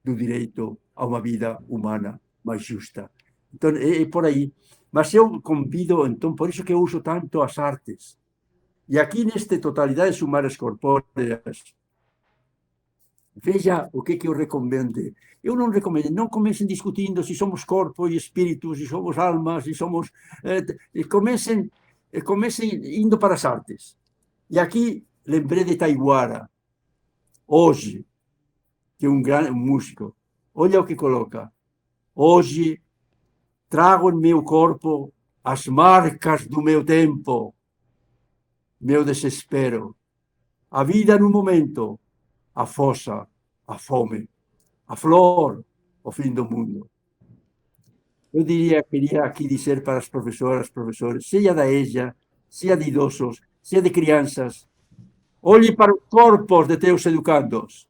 do direito a uma vida humana mais justa. Então, é por aí. Mas eu convido, então, por isso que eu uso tanto as artes. E aqui, neste Totalidades Humanas Corpóreas, veja o que eu recomendo. Eu não recomendo, não comecem discutindo se somos corpo e espírito, se somos alma, se somos... comecem indo para as artes. E aqui lembrei de Taiguara, hoje, que é um grande músico. Olha o que coloca. Hoje trago em meu corpo as marcas do meu tempo, meu desespero, a vida no momento, a fossa, a fome, a flor, o fim do mundo. Eu queria aqui dizer para as professoras, professores, seja da EJA, seja de idosos, seja de crianças, olhe para os corpos de teus educandos.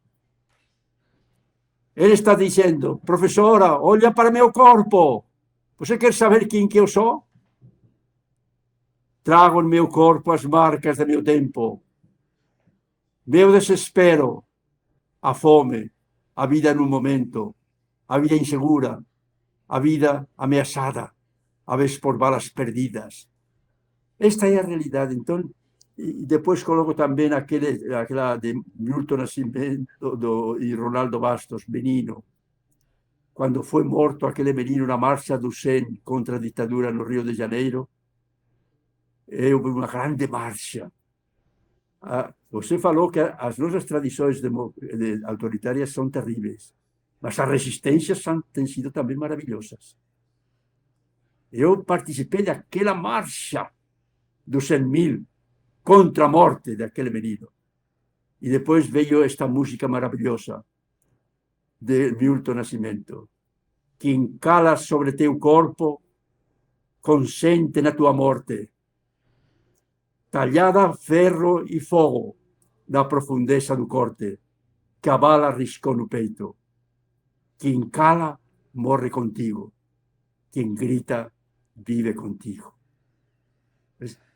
Ele está dizendo, professora, olha para meu corpo. Você quer saber quem que eu sou? Trago em meu corpo as marcas de meu tempo, meu desespero, a fome, a vida no momento, a vida insegura, a vida ameaçada, a vezes por balas perdidas. Esta é a realidade. Então, e depois coloco também aquela de Milton Nascimento e Ronaldo Bastos, Menino. Quando foi morto aquele menino na marcha do 100 contra a ditadura no Rio de Janeiro, houve uma grande marcha. Você falou que as nossas tradições autoritárias são terríveis, mas as resistências têm sido também maravilhosas. Eu participei daquela marcha dos 100.000 contra a morte daquele menino. E depois veio esta música maravilhosa de Milton Nascimento. Quem cala sobre teu corpo, consente na tua morte. Talhada ferro e fogo na profundeza do corte, que a bala riscou no peito. Quem cala, morre contigo. Quem grita, vive contigo.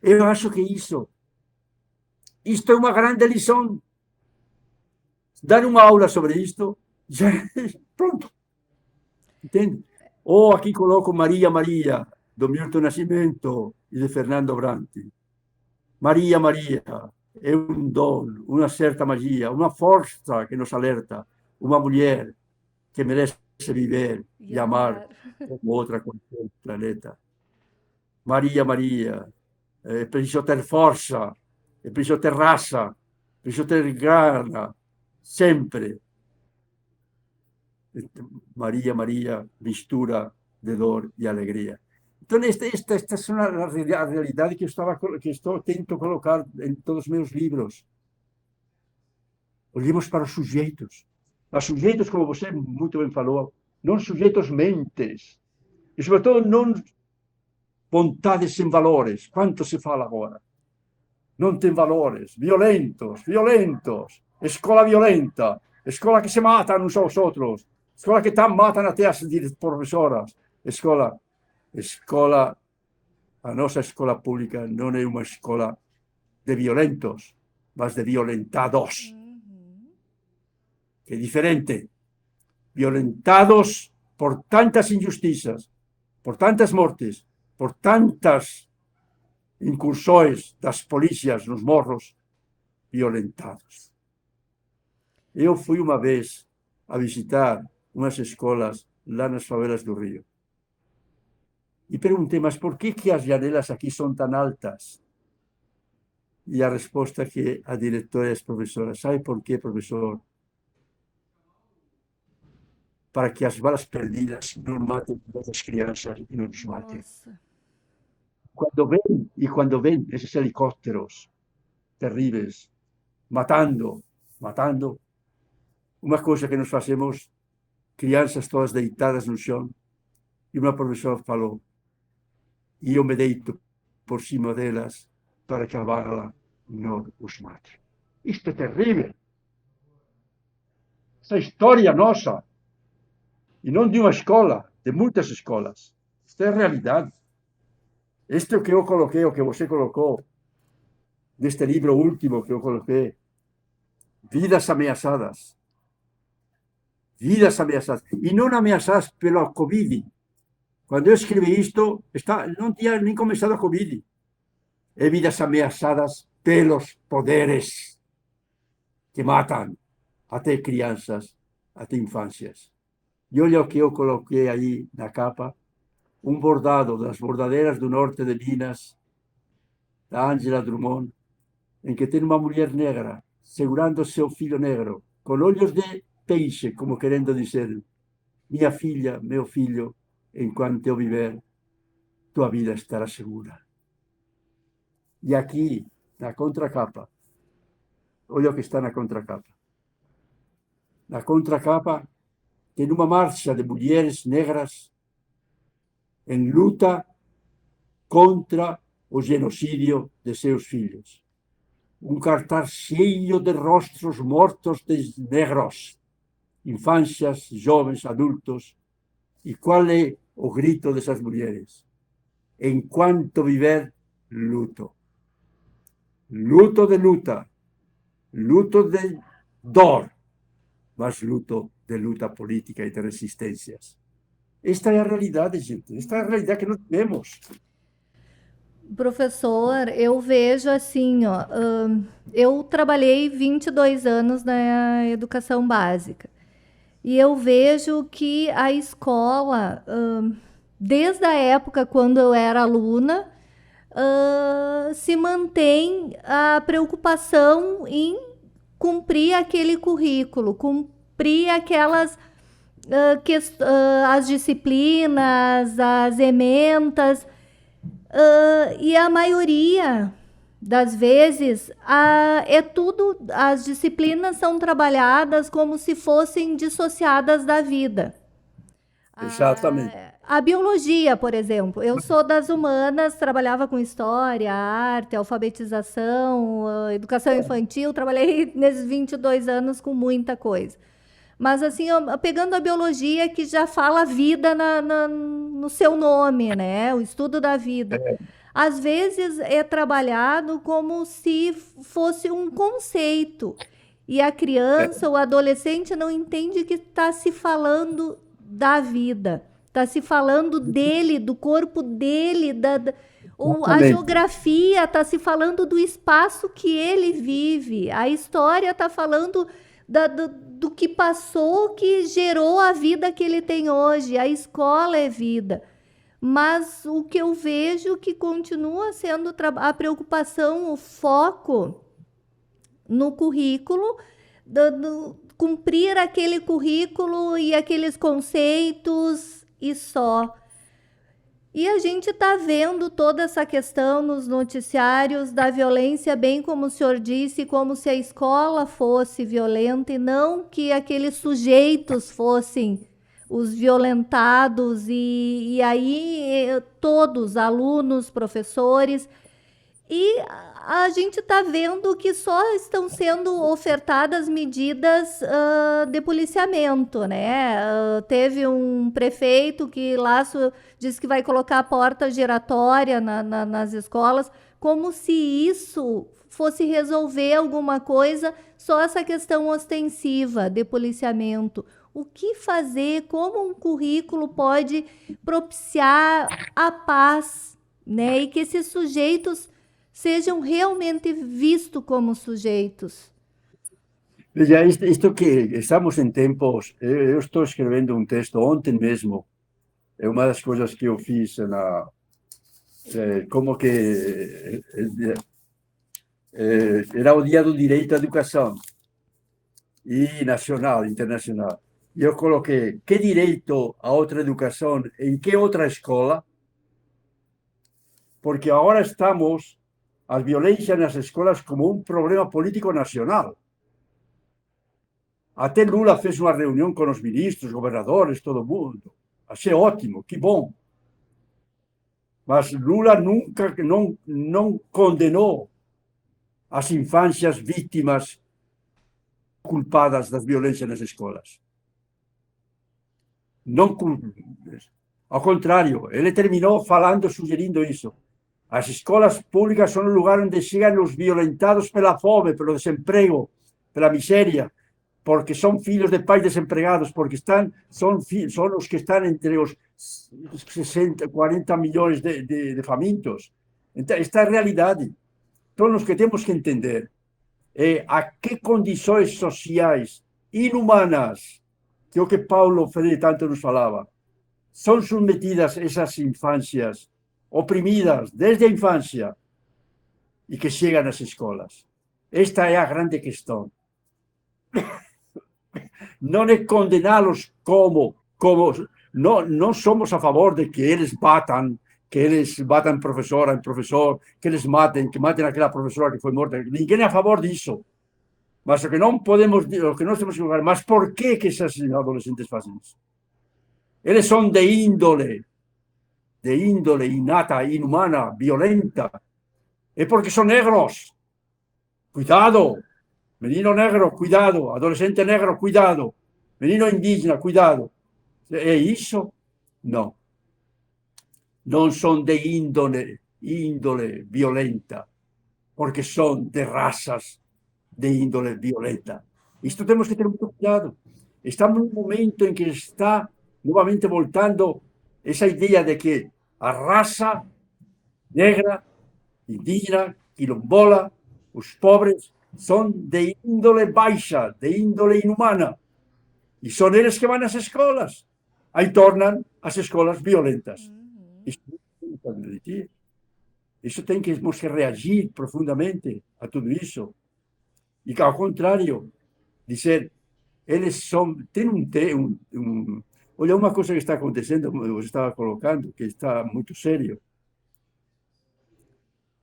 Eu acho que isto é uma grande lição. Dar uma aula sobre isto, já, pronto. Entende? Ou aqui coloco Maria, Maria, do Milton Nascimento e de Fernando Brandt. Maria, Maria, é um dom, uma certa magia, uma força que nos alerta, uma mulher que merece viver e amar como outra qualquer planeta. Maria, Maria, é preciso ter força, é preciso ter raça, é preciso ter gana, sempre. Maria, Maria, mistura de dor e alegria. Então, esta é a realidade que tento colocar em todos os meus livros. Olhemos para os sujeitos. Os sujeitos, como você muito bem falou, não sujeitos mentes. E, sobretudo, não vontades sem valores. Quanto se fala agora? Não tem valores. Violentos. Escola violenta. Escola que se matam uns aos outros. Escola que matam até as professoras. A nossa escola pública não é uma escola de violentos, mas de violentados. Que é diferente. Violentados por tantas injustiças, por tantas mortes, por tantas incursões das polícias nos morros, violentados. Eu fui uma vez a visitar umas escolas lá nas favelas do Rio. E perguntei, mas por que as janelas aqui são tão altas? E a resposta que a diretora e as professoras, sabe por quê, professor? Para que as balas perdidas não matem as crianças e não nos matem. Quando vêm esses helicópteros terríveis, matando, uma coisa que nós fazemos, crianças todas deitadas no chão, e uma professora falou, e eu me deito por cima delas para que a bala não os mate. Isto é terrível. Essa história nossa, e não de uma escola, de muitas escolas. Isto é a realidade. Este é o que eu coloquei, o que você colocou, neste livro último que eu coloquei, Vidas Ameaçadas. Vidas ameaçadas. E não ameaçadas pela Covid. Quando eu escrevi isto, não tinha nem começado a Covid. É vidas ameaçadas pelos poderes que matam até crianças, até infâncias. E olha o que eu coloquei aí na capa, um bordado das bordadeiras do norte de Minas, da Ângela Drummond, em que tem uma mulher negra segurando seu filho negro, com olhos de peixe, como querendo dizer, minha filha, meu filho, enquanto eu viver, tua vida estará segura. E aqui, na contracapa, olha o que está na contracapa. Na contracapa tem uma marcha de mulheres negras em luta contra o genocídio de seus filhos. Um cartaz cheio de rostos mortos de negros, infâncias, jovens, adultos. E qual é o grito dessas mulheres? Enquanto viver, luto. Luto de luta, luto de dor, mas luto de luta política e de resistências. Esta é a realidade, gente. Esta é a realidade que nós vemos. Professor, eu vejo assim, ó, eu trabalhei 22 anos na educação básica. E eu vejo que a escola, desde a época quando eu era aluna, se mantém a preocupação em cumprir aquele currículo, cumprir aquelas as disciplinas, as ementas, e a maioria das vezes as disciplinas são trabalhadas como se fossem dissociadas da vida. Exatamente. A biologia, por exemplo, eu sou das humanas, trabalhava com história, arte, alfabetização, educação infantil, trabalhei nesses 22 anos com muita coisa. Mas assim, pegando a biologia, que já fala vida no seu nome, né? O estudo da vida. Às vezes é trabalhado como se fosse um conceito. E a criança, o adolescente, não entende que está se falando da vida. Está se falando dele, do corpo dele, a geografia está se falando do espaço que ele vive. A história está falando do que passou, que gerou a vida que ele tem hoje. A escola é vida. Mas o que eu vejo que continua sendo a preocupação, o foco no currículo, cumprir aquele currículo e aqueles conceitos e só. E a gente está vendo toda essa questão nos noticiários da violência, bem como o senhor disse, como se a escola fosse violenta e não que aqueles sujeitos fossem os violentados, e aí todos, alunos, professores. E a gente está vendo que só estão sendo ofertadas medidas de policiamento, né? Teve um prefeito que lá disse que vai colocar a porta giratória nas escolas, como se isso fosse resolver alguma coisa, só essa questão ostensiva de policiamento. O que fazer? Como um currículo pode propiciar a paz, né? E que esses sujeitos sejam realmente vistos como sujeitos. Veja, isto que estamos em tempos, eu estou escrevendo um texto ontem mesmo, é uma das coisas que eu fiz como que era o Dia do Direito à Educação, e nacional, internacional. E eu coloquei, que direito a outra educação, em que outra escola? Porque agora estamos a violência nas escolas como um problema político nacional. Até Lula fez uma reunião com os ministros, governadores, todo mundo. Achei ótimo, que bom. Mas Lula nunca não condenou as infâncias vítimas culpadas das violências nas escolas. Não, ao contrário, ele terminou falando, sugerindo isso. As escolas públicas são o lugar onde chegam os violentados pela fome, pelo desemprego, pela miséria, porque são filhos de pais desempregados, porque são os que estão entre os 60, 40 milhões de famintos. Então, esta é a realidade. Então, nós que temos que entender é a que condições sociais inumanas, que é o que Paulo Freire tanto nos falava, são submetidas essas infâncias oprimidas desde a infância e que chegam às escolas. Esta é a grande questão. Não é condená-los como não somos a favor de que eles batam professor em professor, que matem aquela professora que foi morta. Ninguém é a favor disso. Mas o que não podemos, o que nós temos que jogar, mas por que esses adolescentes fazem isso? Eles são de índole inata, inhumana, violenta. É porque são negros. Cuidado. Menino negro, cuidado. Adolescente negro, cuidado. Menino indígena, cuidado. É isso? Não. Não são de índole violenta, porque são de raças de índole violenta. Isto temos que ter muito cuidado. Estamos num momento em que está novamente voltando essa ideia de que a raça negra, indígena, quilombola, os pobres, são de índole baixa, de índole inumana. E são eles que vão às escolas. Aí tornam as escolas violentas. Isso temos que reagir profundamente a tudo isso. E, ao contrário, dizer, eles são... Olha, uma coisa que está acontecendo, eu estava colocando, que está muito sério.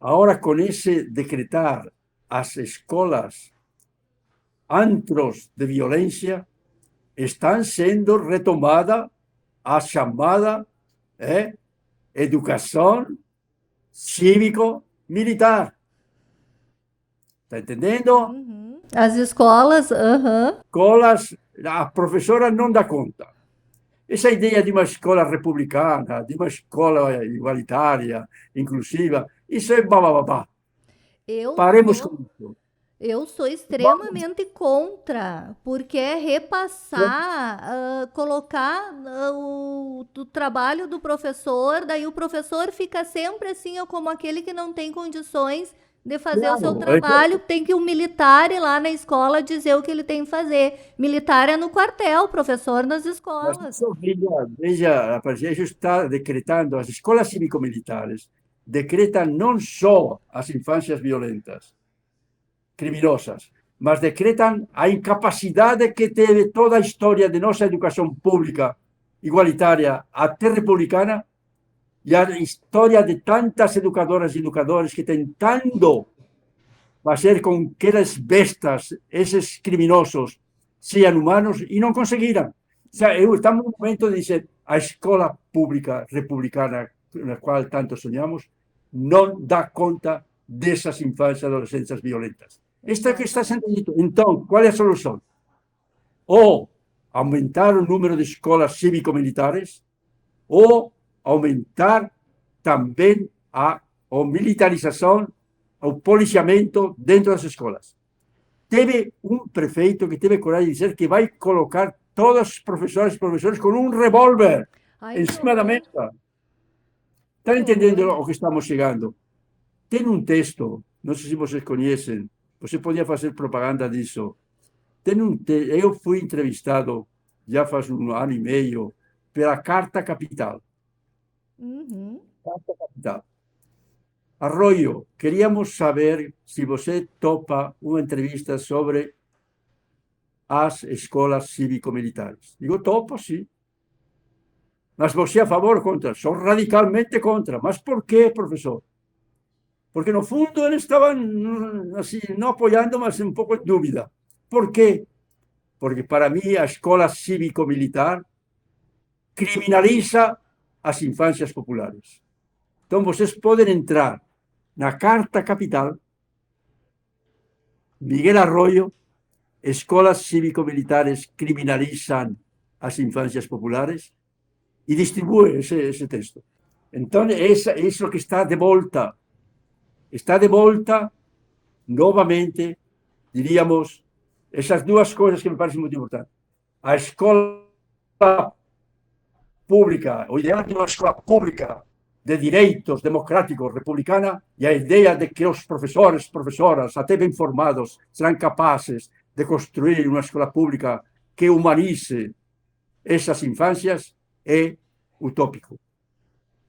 Agora, com esse decretar as escolas antros de violência, estão sendo retomada a chamada educação cívico-militar. Está entendendo? As escolas, Escolas, a professora não dá conta. Essa ideia de uma escola republicana, de uma escola igualitária, inclusiva, isso é bababá. Paremos com isso. Eu sou extremamente contra, porque é repassar, colocar o trabalho do professor, daí o professor fica sempre assim, como aquele que não tem condições de fazer o seu trabalho, tem que um militar ir lá na escola dizer o que ele tem que fazer. Militar é no quartel, professor nas escolas. Veja, isso está decretando, as escolas cívico-militares decretam não só as infâncias violentas, criminosas, mas decretam a incapacidade que teve toda a história de nossa educação pública igualitária até republicana e a história de tantas educadoras e educadores que tentando fazer com que as bestas, esses criminosos, sejam humanos e não conseguiram. Ou seja, estamos no momento de dizer a escola pública republicana, na qual tanto sonhamos, não dá conta dessas infâncias e adolescências violentas. Isto é o que está sendo dito. Então, qual é a solução? Ou aumentar o número de escolas cívico-militares, ou aumentar também a militarização, o policiamento dentro das escolas. Teve um prefeito que teve coragem de dizer que vai colocar todos os professores com um revólver em cima da mesa. Estão entendendo o que estamos chegando? Tem um texto, não sei se vocês conhecem, você podia fazer propaganda disso. Eu fui entrevistado, já faz um ano e meio, pela Carta Capital. Carta Capital. Arroyo, queríamos saber se você topa uma entrevista sobre as escolas cívico-militares. Digo, topo, sim. Mas você a favor ou contra? Sou radicalmente contra. Mas por quê, professor? Porque, no fundo, eles estavam assim, não apoiando, mas um pouco em dúvida. Por quê? Porque, para mim, a escola cívico-militar criminaliza as infâncias populares. Então, vocês podem entrar na Carta Capital, Miguel Arroyo, escolas cívico-militares criminalizam as infâncias populares, e distribui esse texto. Então, isso que está de volta. Está de volta, novamente, diríamos, essas duas coisas que me parecem muito importantes. A escola pública, o ideal de uma escola pública de direitos democráticos, republicana, e a ideia de que os professores, professoras, até bem formados, serão capazes de construir uma escola pública que humanize essas infâncias, é utópico.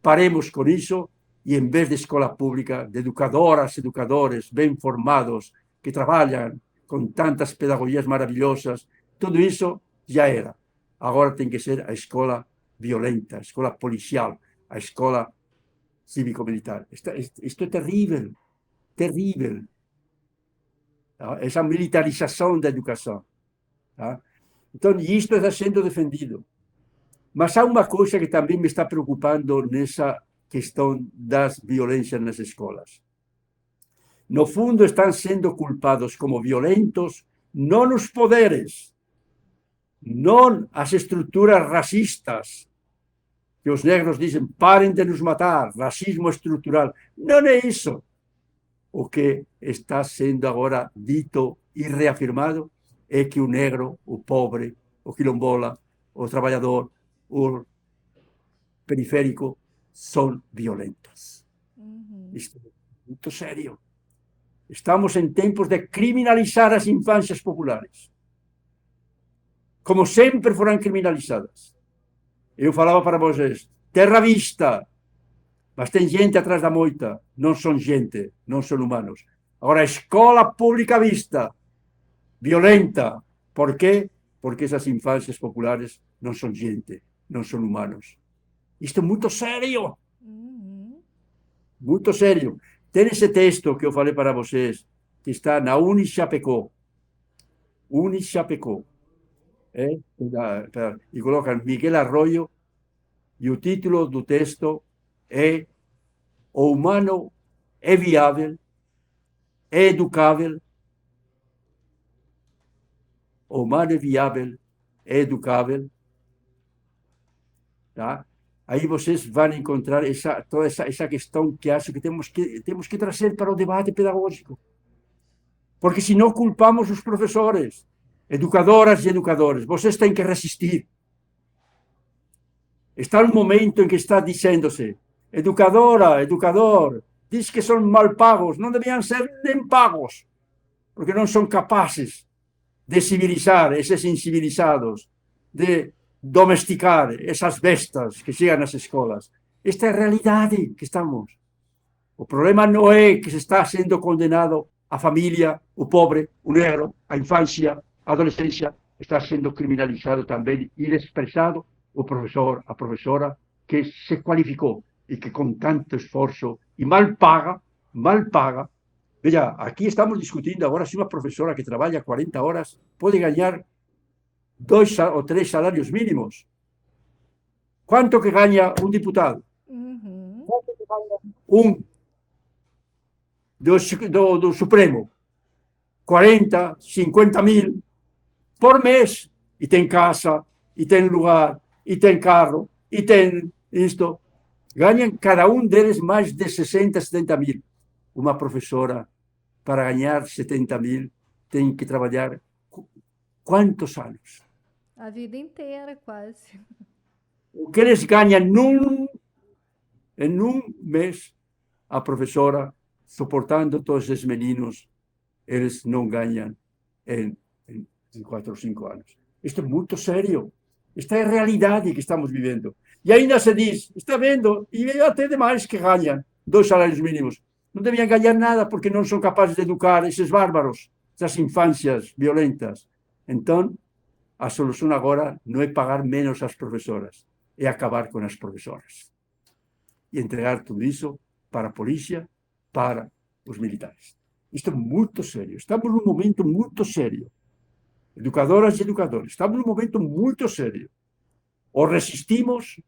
Paremos com isso e, em vez de escola pública, de educadoras, educadores bem formados, que trabalham com tantas pedagogias maravilhosas, tudo isso já era. Agora tem que ser a escola violenta, a escola policial, a escola cívico-militar. Isto é terrível, terrível. Essa militarização da educação. Então, isto está sendo defendido. Mas há uma coisa que também me está preocupando nessa questão das violências nas escolas. No fundo, estão sendo culpados como violentos não os poderes, não as estruturas racistas, que os negros dizem, parem de nos matar, racismo estrutural. Não é isso. O que está sendo agora dito e reafirmado é que o negro, o pobre, o quilombola, o trabalhador, o periférico, são violentos. Isto é muito sério. Estamos em tempos de criminalizar as infâncias populares, como sempre foram criminalizadas. Eu falava para vocês, terra vista, mas tem gente atrás da moita, não são gente, não são humanos. Agora, a escola pública vista, violenta. Por quê? Porque essas infâncias populares não são gente, não são humanos. Isto é muito sério. Muito sério. Tem esse texto que eu falei para vocês, que está na Unichapecó. Unichapecó. E colocam Miguel Arroyo, e o título do texto é O humano é viável, é educável. O humano é viável, é educável. Tá? Aí vocês vão encontrar toda essa questão que acho que temos que trazer para o debate pedagógico. Porque senão culpamos os professores, educadoras e educadores. Vocês têm que resistir. Está um momento em que está dizendo-se, educadora, educador, diz que são mal pagos, não deviam ser nem pagos, porque não são capazes de civilizar esses incivilizados, de domesticar essas bestas que chegam às escolas. Esta é a realidade que estamos. O problema não é que se está sendo condenado a família, o pobre, o negro, a infância, a adolescência, está sendo criminalizado também e desprezado o professor, a professora, que se qualificou e que com tanto esforço e mal paga, veja, aqui estamos discutindo agora se uma professora que trabalha 40 horas pode ganhar 2 ou 3 salários mínimos. Quanto que ganha um deputado? Quanto que ganha um do Supremo? 40, 50 mil por mês. E tem casa, e tem lugar, e tem carro, e tem isto. Ganham cada um deles mais de 60, 70 mil. Uma professora, para ganhar 70 mil, tem que trabalhar quantos anos? A vida inteira, quase. O que eles ganham em um mês, a professora, suportando todos esses meninos, eles não ganham em 4 ou 5 anos. Isto é muito sério. Esta é a realidade que estamos vivendo. E ainda se diz, está vendo, e até demais que ganham 2 salários mínimos. Não deviam ganhar nada porque não são capazes de educar esses bárbaros, essas infâncias violentas. Então, a solução agora não é pagar menos às professoras, é acabar com as professoras. E entregar tudo isso para a polícia, para os militares. Isto é muito sério. Estamos num momento muito sério. Educadoras e educadores, estamos num momento muito sério. Ou resistimos,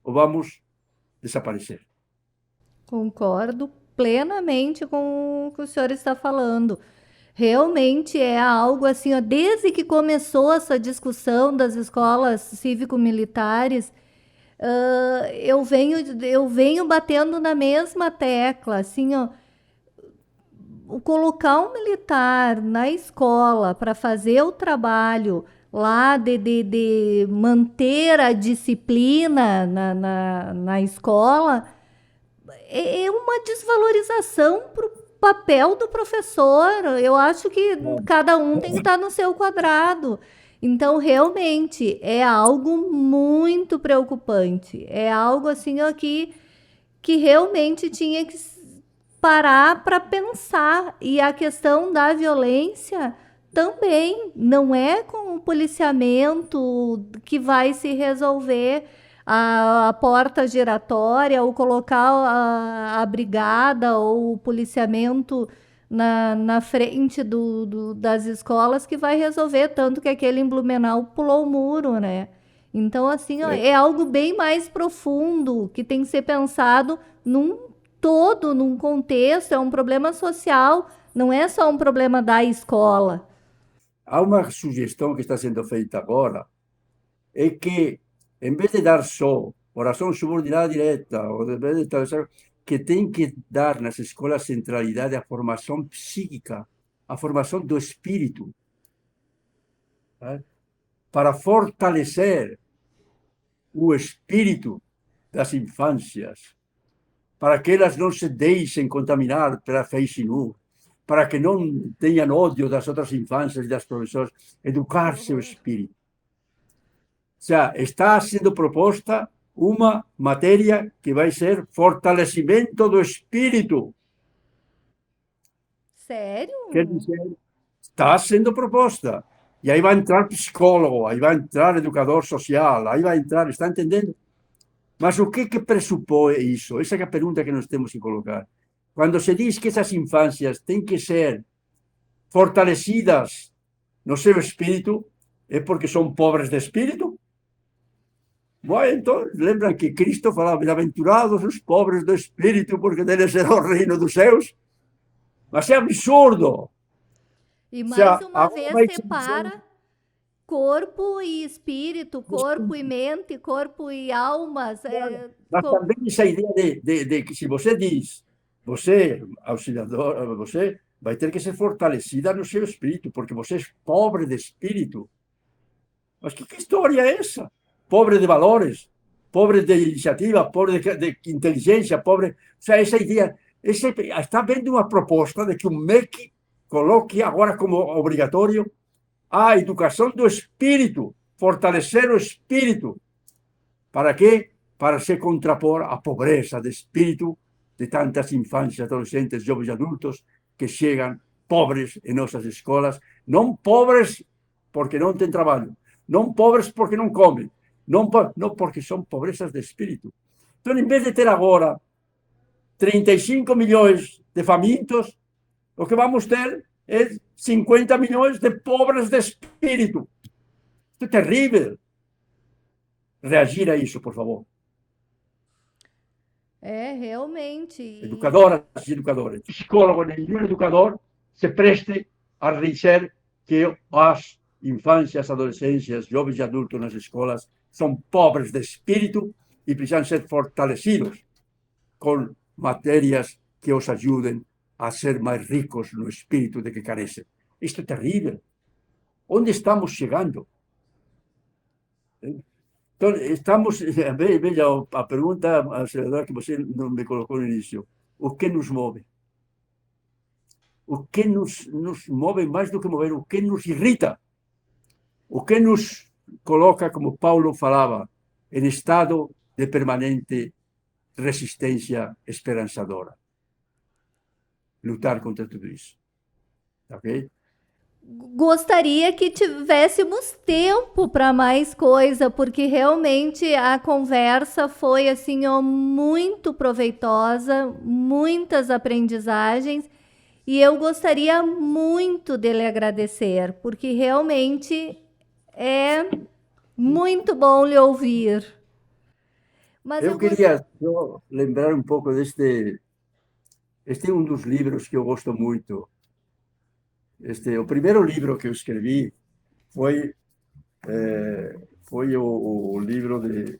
ou vamos desaparecer. Concordo plenamente com o que o senhor está falando. Realmente é algo assim, ó, desde que começou essa discussão das escolas cívico-militares, eu venho batendo na mesma tecla, assim, ó, colocar um militar na escola para fazer o trabalho lá de manter a disciplina na escola é uma desvalorização para o papel do professor. Eu acho que cada um tem que estar no seu quadrado. Então, realmente, é algo muito preocupante. É algo assim ó, que realmente tinha que parar para pensar. E a questão da violência também não é com o policiamento que vai se resolver a porta giratória ou colocar a brigada ou o policiamento na frente das escolas que vai resolver, tanto que aquele em Blumenau pulou o muro, né? Então, assim, ó, é algo bem mais profundo que tem que ser pensado num todo, num contexto, é um problema social, não é só um problema da escola. Há uma sugestão que está sendo feita agora, é que, em vez de dar só oração subordinada direta, ou de vez de que tem que dar nas escolas centralidade à formação psíquica, a formação do espírito, né? Para fortalecer o espírito das infâncias, para que elas não se deixem contaminar pela fake news, para que não tenham ódio das outras infâncias e das professoras, educar seu espírito. Ou seja, está sendo proposta uma matéria que vai ser fortalecimento do espírito. Sério? Quer dizer, está sendo proposta. E aí vai entrar psicólogo, aí vai entrar educador social, aí vai entrar, está entendendo? Mas o que pressupõe isso? Essa é a pergunta que nós temos que colocar. Quando se diz que essas infâncias têm que ser fortalecidas no seu espírito, é porque são pobres de espírito? Bom, então, lembram que Cristo falava, bem-aventurados os pobres do espírito, porque deles será o reino dos céus? Mas é absurdo. E mais uma vez separa corpo e espírito, corpo e mente, corpo e almas. Mas também essa ideia de que se você diz, você, auxiliador, você vai ter que ser fortalecida no seu espírito, porque você é pobre de espírito. Mas que história é essa? Pobre de valores, pobre de iniciativa, pobre de inteligência, pobre... O sea, essa ideia Está havendo uma proposta de que o MEC coloque agora como obrigatório a educação do espírito, fortalecer o espírito. Para quê? Para se contrapor à pobreza de espírito de tantas infâncias, adolescentes, jovens e adultos que chegam pobres em nossas escolas, não pobres porque não têm trabalho, não pobres porque não comem, não porque são pobrezas de espírito. Então, em vez de ter agora 35 milhões de famintos, o que vamos ter é 50 milhões de pobres de espírito. Isto é terrível. Reagir a isso, por favor. Realmente. Educadoras e educadores. Psicólogo, nenhum educador se preste a dizer que as infâncias, adolescências, jovens e adultos nas escolas são pobres de espírito e precisam ser fortalecidos com matérias que os ajudem a ser mais ricos no espírito de que carecem. Isto é terrível. Onde estamos chegando? Então, estamos... Veja a pergunta, a senadora, que você não me colocou no início. O que nos move? O que nos move mais do que mover? O que nos irrita? O que nos coloca, como Paulo falava, em estado de permanente resistência esperançadora? Lutar contra tudo isso. Ok? Gostaria que tivéssemos tempo para mais coisa, porque realmente a conversa foi assim, muito proveitosa, muitas aprendizagens, e eu gostaria muito de lhe agradecer, porque realmente é muito bom lhe ouvir. Mas eu queria só lembrar um pouco deste... Este é um dos livros que eu gosto muito. O primeiro livro que eu escrevi foi o livro de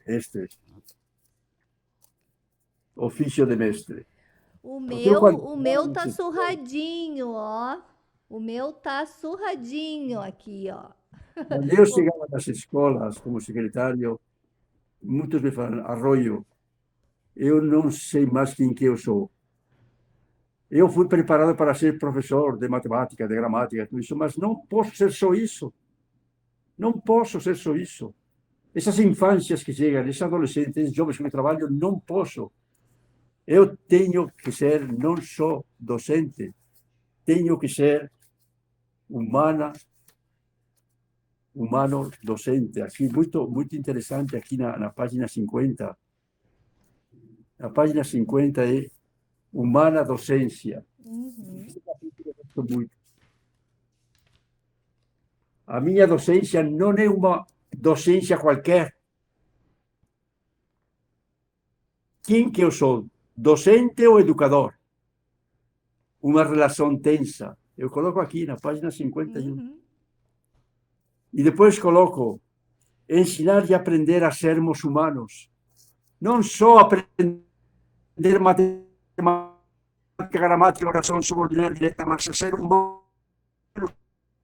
Ofício de Mestre. O meu tá surradinho, ó. O meu tá surradinho aqui, ó. Quando eu chegava nas escolas como secretário, muitos me falaram: Arroyo, eu não sei mais quem que eu sou. Eu fui preparado para ser professor de matemática, de gramática, tudo isso, mas não posso ser só isso. Não posso ser só isso. Essas infâncias que chegam, esses adolescentes, esses jovens que me trabalham, não posso. Eu tenho que ser não só docente, tenho que ser humano docente. Aqui, muito interessante, aqui na página 50. A página 50 é humana docência. Muito. A minha docência não é uma docência qualquer. Quem que eu sou? Docente ou educador? Uma relação tensa. Eu coloco aqui na página 51. E depois coloco ensinar e aprender a sermos humanos. Não só aprender matemática, gramática, oração subordinada direta, mas ser humano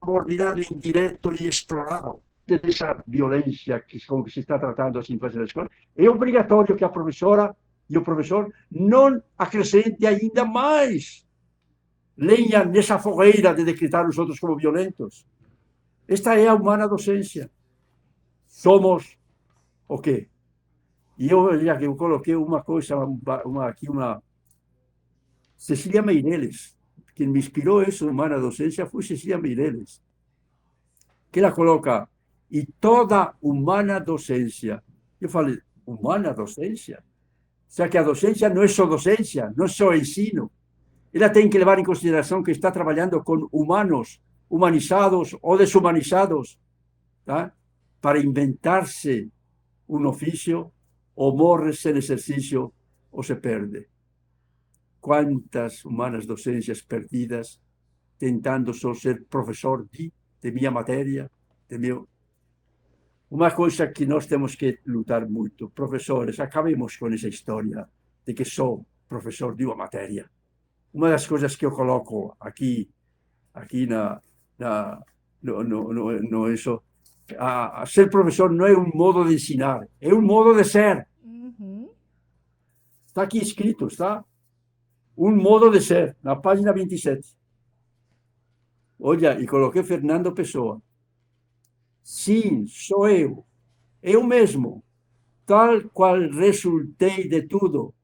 subordinado, indireto e explorado. Dessa violência com que se está tratando as infâncias da escola, é obrigatório que a professora e o professor não acrescente ainda mais lenha nessa fogueira de decretar os outros como violentos. Esta é a humana docência. Somos o quê? E eu coloquei uma coisa, aqui uma... Cecília Meirelles, quem me inspirou isso, humana docência, foi Cecília Meirelles, que ela coloca, e toda humana docência. Eu falei, humana docência? O sea, que a docência não é só docência, não é só ensino. Ela tem que levar em consideração que está trabalhando com humanos, humanizados ou desumanizados, tá? Para inventar-se um ofício, ou morre sem exercício, ou se perde. Quantas humanas docências perdidas, tentando só ser professor de minha matéria, de meu... Uma coisa que nós temos que lutar muito, professores, acabemos com essa história de que sou professor de uma matéria. Uma das coisas que eu coloco aqui no isso, a ser professor não é um modo de ensinar, é um modo de ser. Está aqui escrito, está? um modo de ser, na página 27. Olha, e coloquei Fernando Pessoa. Sim, sou eu mesmo, tal qual resultei de tudo.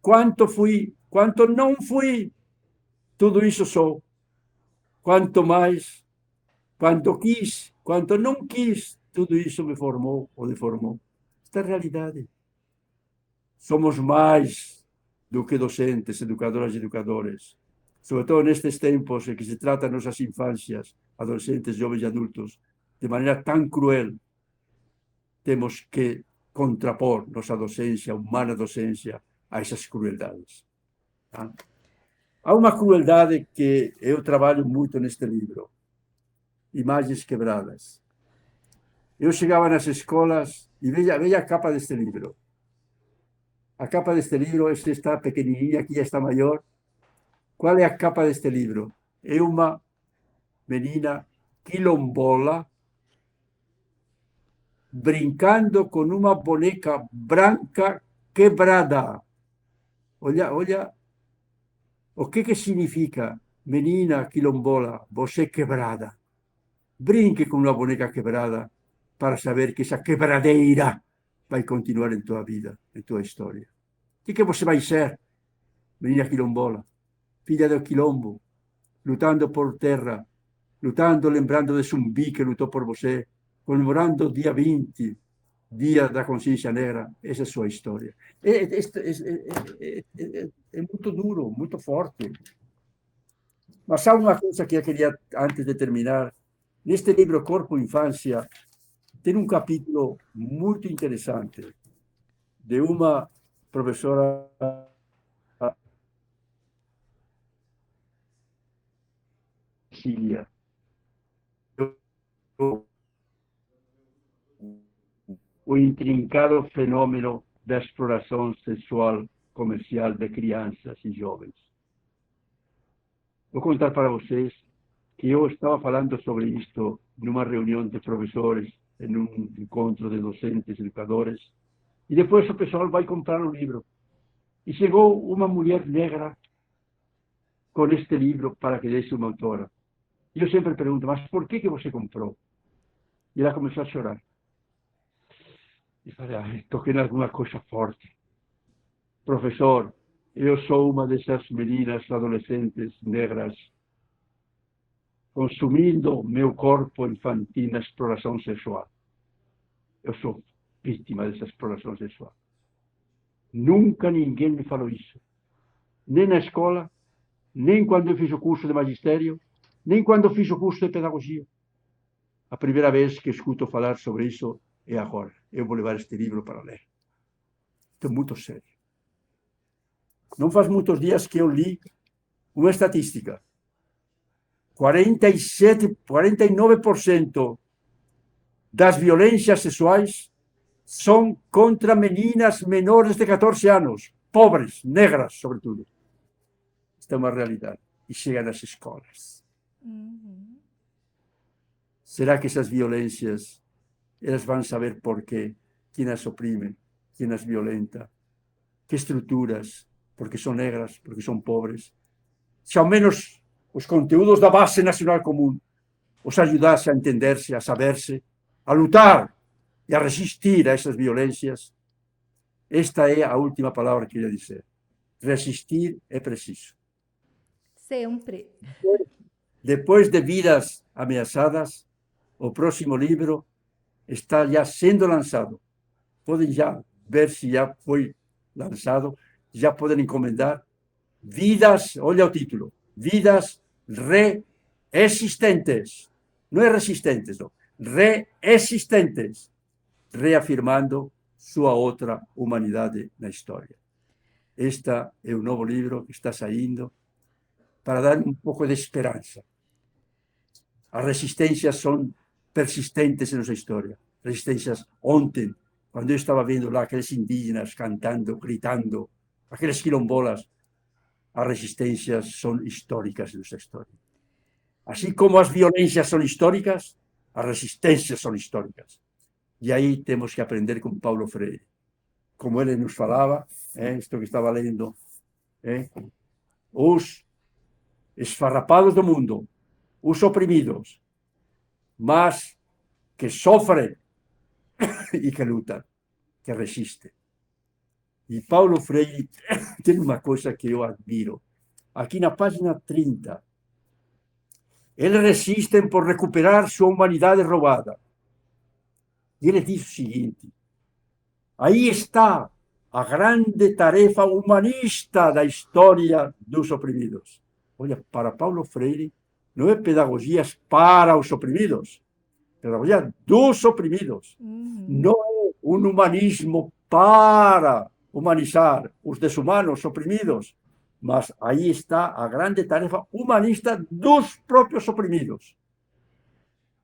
Quanto fui, quanto não fui, tudo isso sou. Quanto mais, quanto quis, quanto não quis, tudo isso me formou ou deformou. Esta é a realidade. Somos mais do que docentes, educadoras e educadores. Sobre todo nestes tempos em que se trata nossas infâncias, adolescentes, jovens e adultos, de maneira tão cruel, temos que contrapor nossa docência, humana docência, a essas crueldades. Tá? Há uma crueldade que eu trabalho muito neste livro. Imagens quebradas. Eu chegava nas escolas e veja a capa deste livro. A capa deste livro, esta está pequenininha, aqui já está maior. Qual é a capa deste livro? É uma menina quilombola brincando com uma boneca branca quebrada. Olha o que significa, menina quilombola, você quebrada. Brinque com uma boneca quebrada para saber que essa quebradeira vai continuar em tua vida, em tua história. O que você vai ser, menina quilombola? Filha do quilombo, lutando por terra, lutando, lembrando de Zumbi que lutou por você, comemorando o dia 20, dia da consciência negra. Essa é a sua história. É muito duro, muito forte. Mas há uma coisa que eu queria, antes de terminar. Neste livro Corpo e Infância, tem um capítulo muito interessante de uma professora Cília. O intrincado fenômeno da exploração sexual comercial de crianças e jovens. Vou contar para vocês que eu estava falando sobre isto numa reunião de professores, em um encontro de docentes, educadores, e depois o pessoal vai comprar o livro. E chegou uma mulher negra com este livro para que desse uma autora. E eu sempre pergunto, mas por que você comprou? E ela começou a chorar. E falei, toquei em alguma coisa forte. Professor, eu sou uma dessas meninas adolescentes negras consumindo meu corpo infantil na exploração sexual. Eu sou vítima dessa exploração sexual. Nunca ninguém me falou isso. Nem na escola, nem quando eu fiz o curso de magistério, nem quando eu fiz o curso de pedagogia. A primeira vez que escuto falar sobre isso é agora. Eu vou levar este livro para ler. Isto é muito sério. Não faz muitos dias que eu li uma estatística. 49% das violências sexuais são contra meninas menores de 14 anos, pobres, negras, sobretudo. Esta é uma realidade. E chega nas escolas. Será que essas violências, elas vão saber por quê? Quem as oprime? Quem as violenta? Que estruturas? Porque são negras? Porque são pobres? Se ao menos os conteúdos da base nacional comum os ajudasse a entender-se, a saber-se, a lutar e a resistir a essas violências, esta é a última palavra que eu queria dizer. Resistir é preciso. Sempre. Depois de Vidas Ameaçadas, o próximo livro está já sendo lançado. Podem já ver se já foi lançado, já podem encomendar. Vidas, olha o título, Vidas Reexistentes. Não é resistentes, não. Reexistentes. Reafirmando sua outra humanidade na história. Este é o novo livro que está saindo para dar um pouco de esperança. As resistências são persistentes em nossa história. Resistências ontem, quando eu estava vendo lá aqueles indígenas cantando, gritando, aqueles quilombolas, as resistências são históricas em nossa história. Assim como as violências são históricas, as resistências são históricas. E aí temos que aprender com Paulo Freire. como ele nos falava, isto que estava lendo, os esfarrapados do mundo, os oprimidos, mas que sofrem e que lutam, que resistem. E Paulo Freire tem uma coisa que eu admiro. Aqui na página 30, eles resistem por recuperar sua humanidade roubada. E ele diz o seguinte: aí está a grande tarefa humanista da história dos oprimidos. Olha, para Paulo Freire, não é pedagogias para os oprimidos, pedagogia dos oprimidos. Não é um humanismo para humanizar os desumanos oprimidos, mas aí está a grande tarefa humanista dos próprios oprimidos.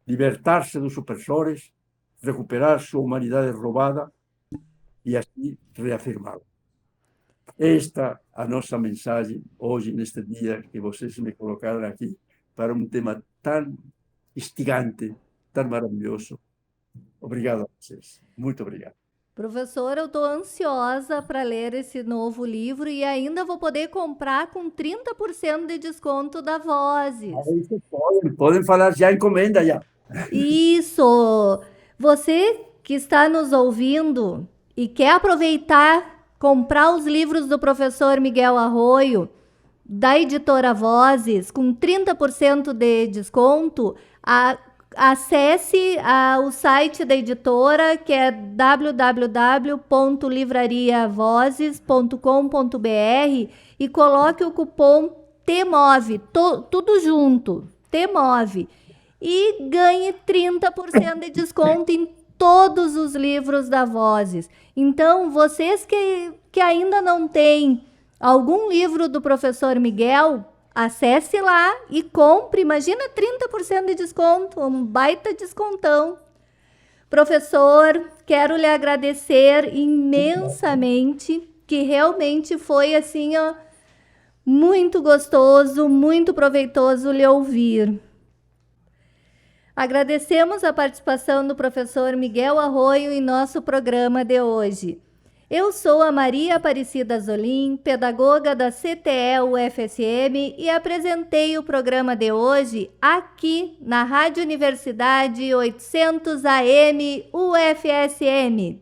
Libertar-se dos opressores, recuperar sua humanidade roubada e assim reafirmá-la. Esta é a nossa mensagem hoje, neste dia que vocês me colocaram aqui, para um tema tão instigante, tão maravilhoso. Obrigado a vocês. Muito obrigado. Professor, eu estou ansiosa para ler esse novo livro e ainda vou poder comprar com 30% de desconto da Vozes. Podem falar, já encomenda já. Isso! Você que está nos ouvindo e quer aproveitar, comprar os livros do professor Miguel Arroio, da editora Vozes, com 30% de desconto, acesse o site da editora, que é www.livrariavozes.com.br e coloque o cupom TMOVE, tudo junto, TMOVE, e ganhe 30% de desconto em todos os livros da Vozes. Então, vocês que ainda não têm algum livro do professor Miguel, acesse lá e compre. Imagina 30% de desconto, um baita descontão. Professor, quero lhe agradecer imensamente, que realmente foi assim, muito gostoso, muito proveitoso lhe ouvir. Agradecemos a participação do professor Miguel Arroio em nosso programa de hoje. Eu sou a Maria Aparecida Zolim, pedagoga da CTE-UFSM, e apresentei o programa de hoje aqui na Rádio Universidade 800 AM UFSM.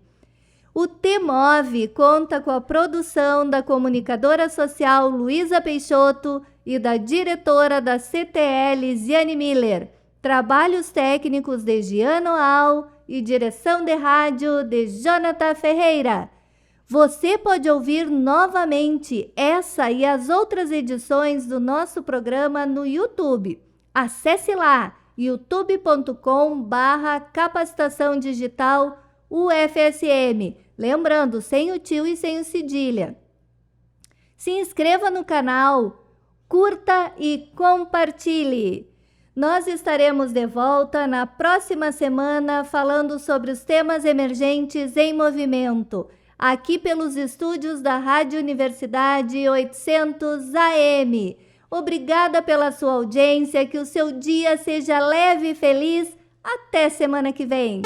O TMOVE conta com a produção da comunicadora social Luísa Peixoto e da diretora da CTE, Lisiane Miller. Trabalhos técnicos de Giano Al e direção de rádio de Jonathan Ferreira. Você pode ouvir novamente essa e as outras edições do nosso programa no YouTube. Acesse lá, youtube.com/capacitação digital UFSM. Lembrando, sem o tio e sem o cedilha. Se inscreva no canal, curta e compartilhe. Nós estaremos de volta na próxima semana falando sobre os temas emergentes em movimento, aqui pelos estúdios da Rádio Universidade 800 AM. Obrigada pela sua audiência, que o seu dia seja leve e feliz. Até semana que vem.